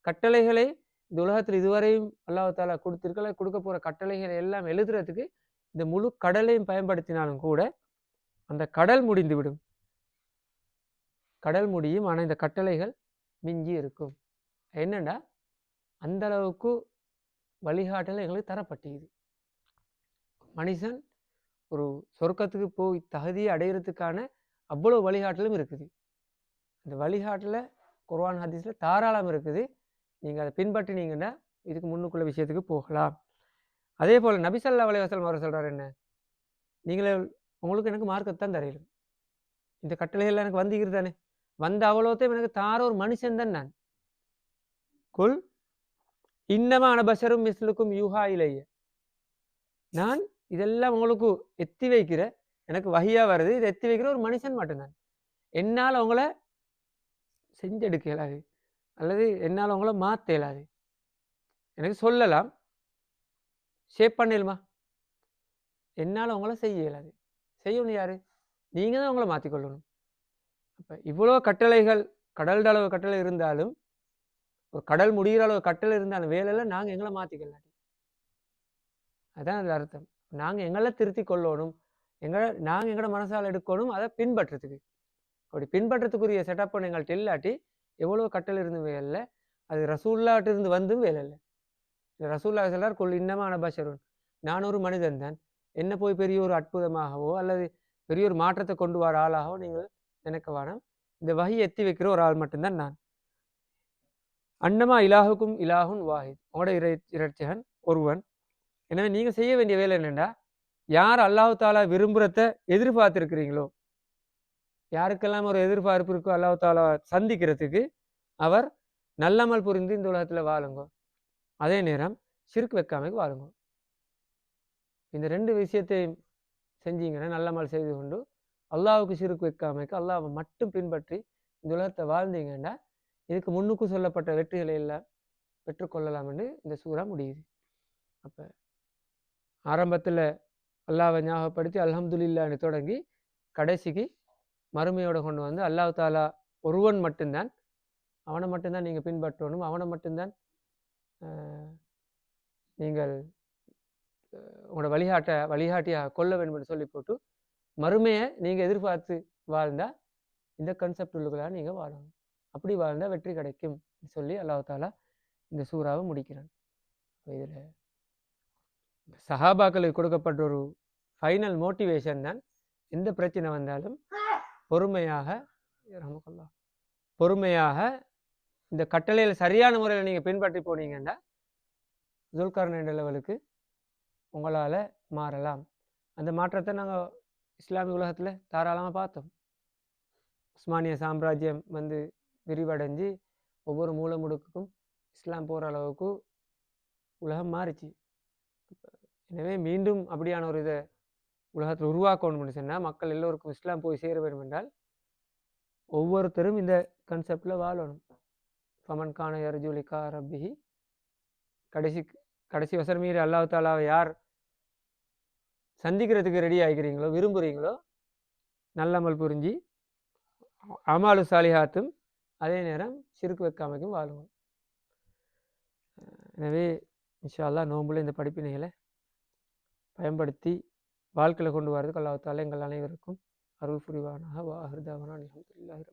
S1: கட்டளைகளை இந்த உலகத்தில் இதுவரையும் அல்லாஹ் தாலா கொடுத்திருக்கல, கொடுக்க போகிற கட்டளைகளை எல்லாம் எழுதுறதுக்கு இந்த முழு கடலையும் பயன்படுத்தினாலும் கூட அந்த கடல் முடிந்து விடும், கடல் முடியும். ஆனால் இந்த கட்டளைகள் மிஞ்சி இருக்கும். என்னண்டா அந்த அளவுக்கு வழிகாட்டல் எங்களுக்கு தரப்பட்டது. மனுஷன் ஒரு சொர்க்கத்துக்கு போய் தகுதியை அடையிறதுக்கான அவ்வளோ வழிகாட்டலும் இருக்குது. அந்த வழிகாட்டல குர்ஆன் ஹதீஸில் தாராளம் இருக்குது. நீங்கள் அதை பின்பற்றினீங்கன்னா இதுக்கு முன்னுக்குள்ள விஷயத்துக்கு போகலாம். அதே போல் நபி ஸல்லல்லாஹு அலைஹி வஸல்லம் அவர் சொல்கிறார் என்ன, நீங்களே உங்களுக்கு எனக்கு மார்க்கத்தான் தரையிலும், இந்த கட்டளைகள் எனக்கு வந்திக்கிறது தானே, வந்த அவ்வளோத்தையும் எனக்கு தார ஒரு மனுஷன் தான் நான். குல் இன்னமா அனபஷரும் மிஸ்லுக்கும் யூஹா இலைய, நான் இதெல்லாம் உங்களுக்கு எத்தி வைக்கிற, எனக்கு வஹியா வருது, இதை எத்தி வைக்கிற ஒரு மனுஷன் மட்டும்தான். என்னால் அவங்கள செஞ்செடுக்க இயலாது, அல்லது என்னால் அவங்கள மாற்ற இயலாது. எனக்கு சொல்லலாம், ஷேப் பண்ணிடலுமா, என்னால் அவங்கள செய்ய இயலாது. செய்யணும் யாரு? நீங்கள் தான் அவங்கள மாற்றிக்கொள்ளணும். அப்போ இவ்வளோ கட்டளைகள், கடல் அளவு கட்டளை இருந்தாலும், ஒரு கடல் முடிகிற அளவு கட்டளை இருந்தாலும் வேலையில் நாங்கள் எங்களை மாற்றிக்கலாம். அதுதான் அது அர்த்தம். நாங்கள் எங்களை திருத்தி கொள்ளணும், நாங்கள் எங்களோட மனசால் எடுக்கணும், அதை பின்பற்றதுக்கு. அப்படி பின்பற்றத்துக்குரிய செட்டப் பண்ண எங்கள்கிட்ட இல்லாட்டி எவ்வளோ கட்டளை இருந்து வேலை, அது ரசூல்லாட்டு இருந்து வந்தும் வேலை இல்லை. ரசூல்லா சொல்றார், குல் இன்னமான பஷருன், நான் ஒரு மனிதன் தான், என்ன போய் பெரிய ஒரு அற்புதமாகவோ அல்லது பெரிய ஒரு மாற்றத்தை கொண்டு வர ஆளாகவோ நீங்கள் நினைக்க வேணாம், இந்த வஹி எத்தி வைக்கிற ஒரு ஆள் மட்டும்தான் நான். அன்னமா இலாஹுக்கும் இலாஹுன் வாஹித், உங்களோட இறைச்சகன் ஒருவன். எனவே நீங்கள் செய்ய வேண்டிய வேலை என்னென்னா, யார் அல்லாஹ் தாலா விரும்புகிறத எதிர்பார்த்துருக்கிறீங்களோ, யாருக்கெல்லாம் ஒரு எதிர்பார்ப்பு இருக்கோ அல்லாஹ் தாலா சந்திக்கிறதுக்கு, அவர் நல்லமல் புரிந்து இந்த உலகத்தில் வாழுங்க, அதே நேரம் ஷிர்க் வைக்காமைக்கு வாழுங்க. இந்த ரெண்டு விஷயத்தையும் செஞ்சீங்கன்னா, நல்லமல் செய்து கொண்டு அல்லாஹ்வுக்கு ஷிர்க் வைக்காமைக்கு அல்லாஹ்வை மட்டும் பின்பற்றி இந்த உலகத்தை வாழ்ந்தீங்கன்னா, இதுக்கு முன்னுக்கு சொல்லப்பட்ட வெற்றிகளை எல்லாம் பெற்றுக்கொள்ளலாம் என்று இந்த சூறா முடியுது. அப்போ ஆரம்பத்தில் அல்லாஹ்வை ஞாபகப்படுத்தி அல்ஹம்துலில்லாஹ்னு தொடங்கி கடைசிக்கு மறுமையோடு கொண்டு வந்து அல்லாஹ் தாலா ஒருவன் மட்டும்தான், அவனை மட்டும்தான் நீங்கள் பின்பற்றணும், அவனை மட்டும்தான் நீங்கள் உங்களோட வழிகாட்டியாக கொள்ள வேண்டும் என்று சொல்லி போட்டு மறுமையை நீங்கள் எதிர்பார்த்து வாழ்ந்தால் இந்த கன்செப்ட் உள்ளுக்களாக நீங்கள் வாழணும். அப்படி வாழ்ந்தால் வெற்றி கிடைக்கும் சொல்லி அல்லாஹ் தாலா இந்த சூறாவை முடிக்கிறான். இதில் சஹாபாக்களுக்கு கொடுக்கப்பட்ட ஒரு ஃபைனல் மோட்டிவேஷன் தான், எந்த பிரச்சனை வந்தாலும் பொறுமையாக இந்த கட்டளையில் சரியான முறையில் நீங்கள் பின்பற்றி போனீங்கன்னா ஜுல்கர்னைன் லெவலுக்கு உங்களால் மாறலாம். அந்த மாற்றத்தை நாங்கள் இஸ்லாமிய உலகத்தில் தாராளமாக பார்த்தோம். உஸ்மானிய சாம்ராஜ்யம் வந்து விரிவடைஞ்சு ஒவ்வொரு மூல முடுக்குக்கும் இஸ்லாம் போகிற அளவுக்கு உலகம் மாறிச்சு. எனவே மீண்டும் அப்படியான ஒரு இதை உலகத்தில் உருவாக்கணும்னு சொன்னால், மக்கள் எல்லோருக்கும் இஸ்லாம் போய் சேர வேண்டும் என்றால் ஒவ்வொருத்தரும் இந்த கன்செப்டில் வாழணும். ஃபமன் கான யர்ஜுலிகா ரப்பிஹி, கடைசி வசனம் மீறி அல்லாஹ் தாலாவை யார் சந்திக்கிறதுக்கு ரெடி ஆகிக்கிறீங்களோ, விரும்புகிறீங்களோ, நல்லமல் புரிஞ்சு அமாலு சாலிஹாத்தும் அதே நேரம் ஷிர்க் வைக்காமைக்கும் வாழுங்க. எனவே இன்ஷா அல்லாஹ் நோன்புல இந்த படிப்பினைகளை பயன்படுத்தி வாழ்க்கையில் கொண்டு வரதுக்கு அல்லாஹ் தாலா எங்கள் அனைவருக்கும் அருள் புரிவானாக. வாஹிர் தாவானா அல்ஹம்துலில்லாஹி.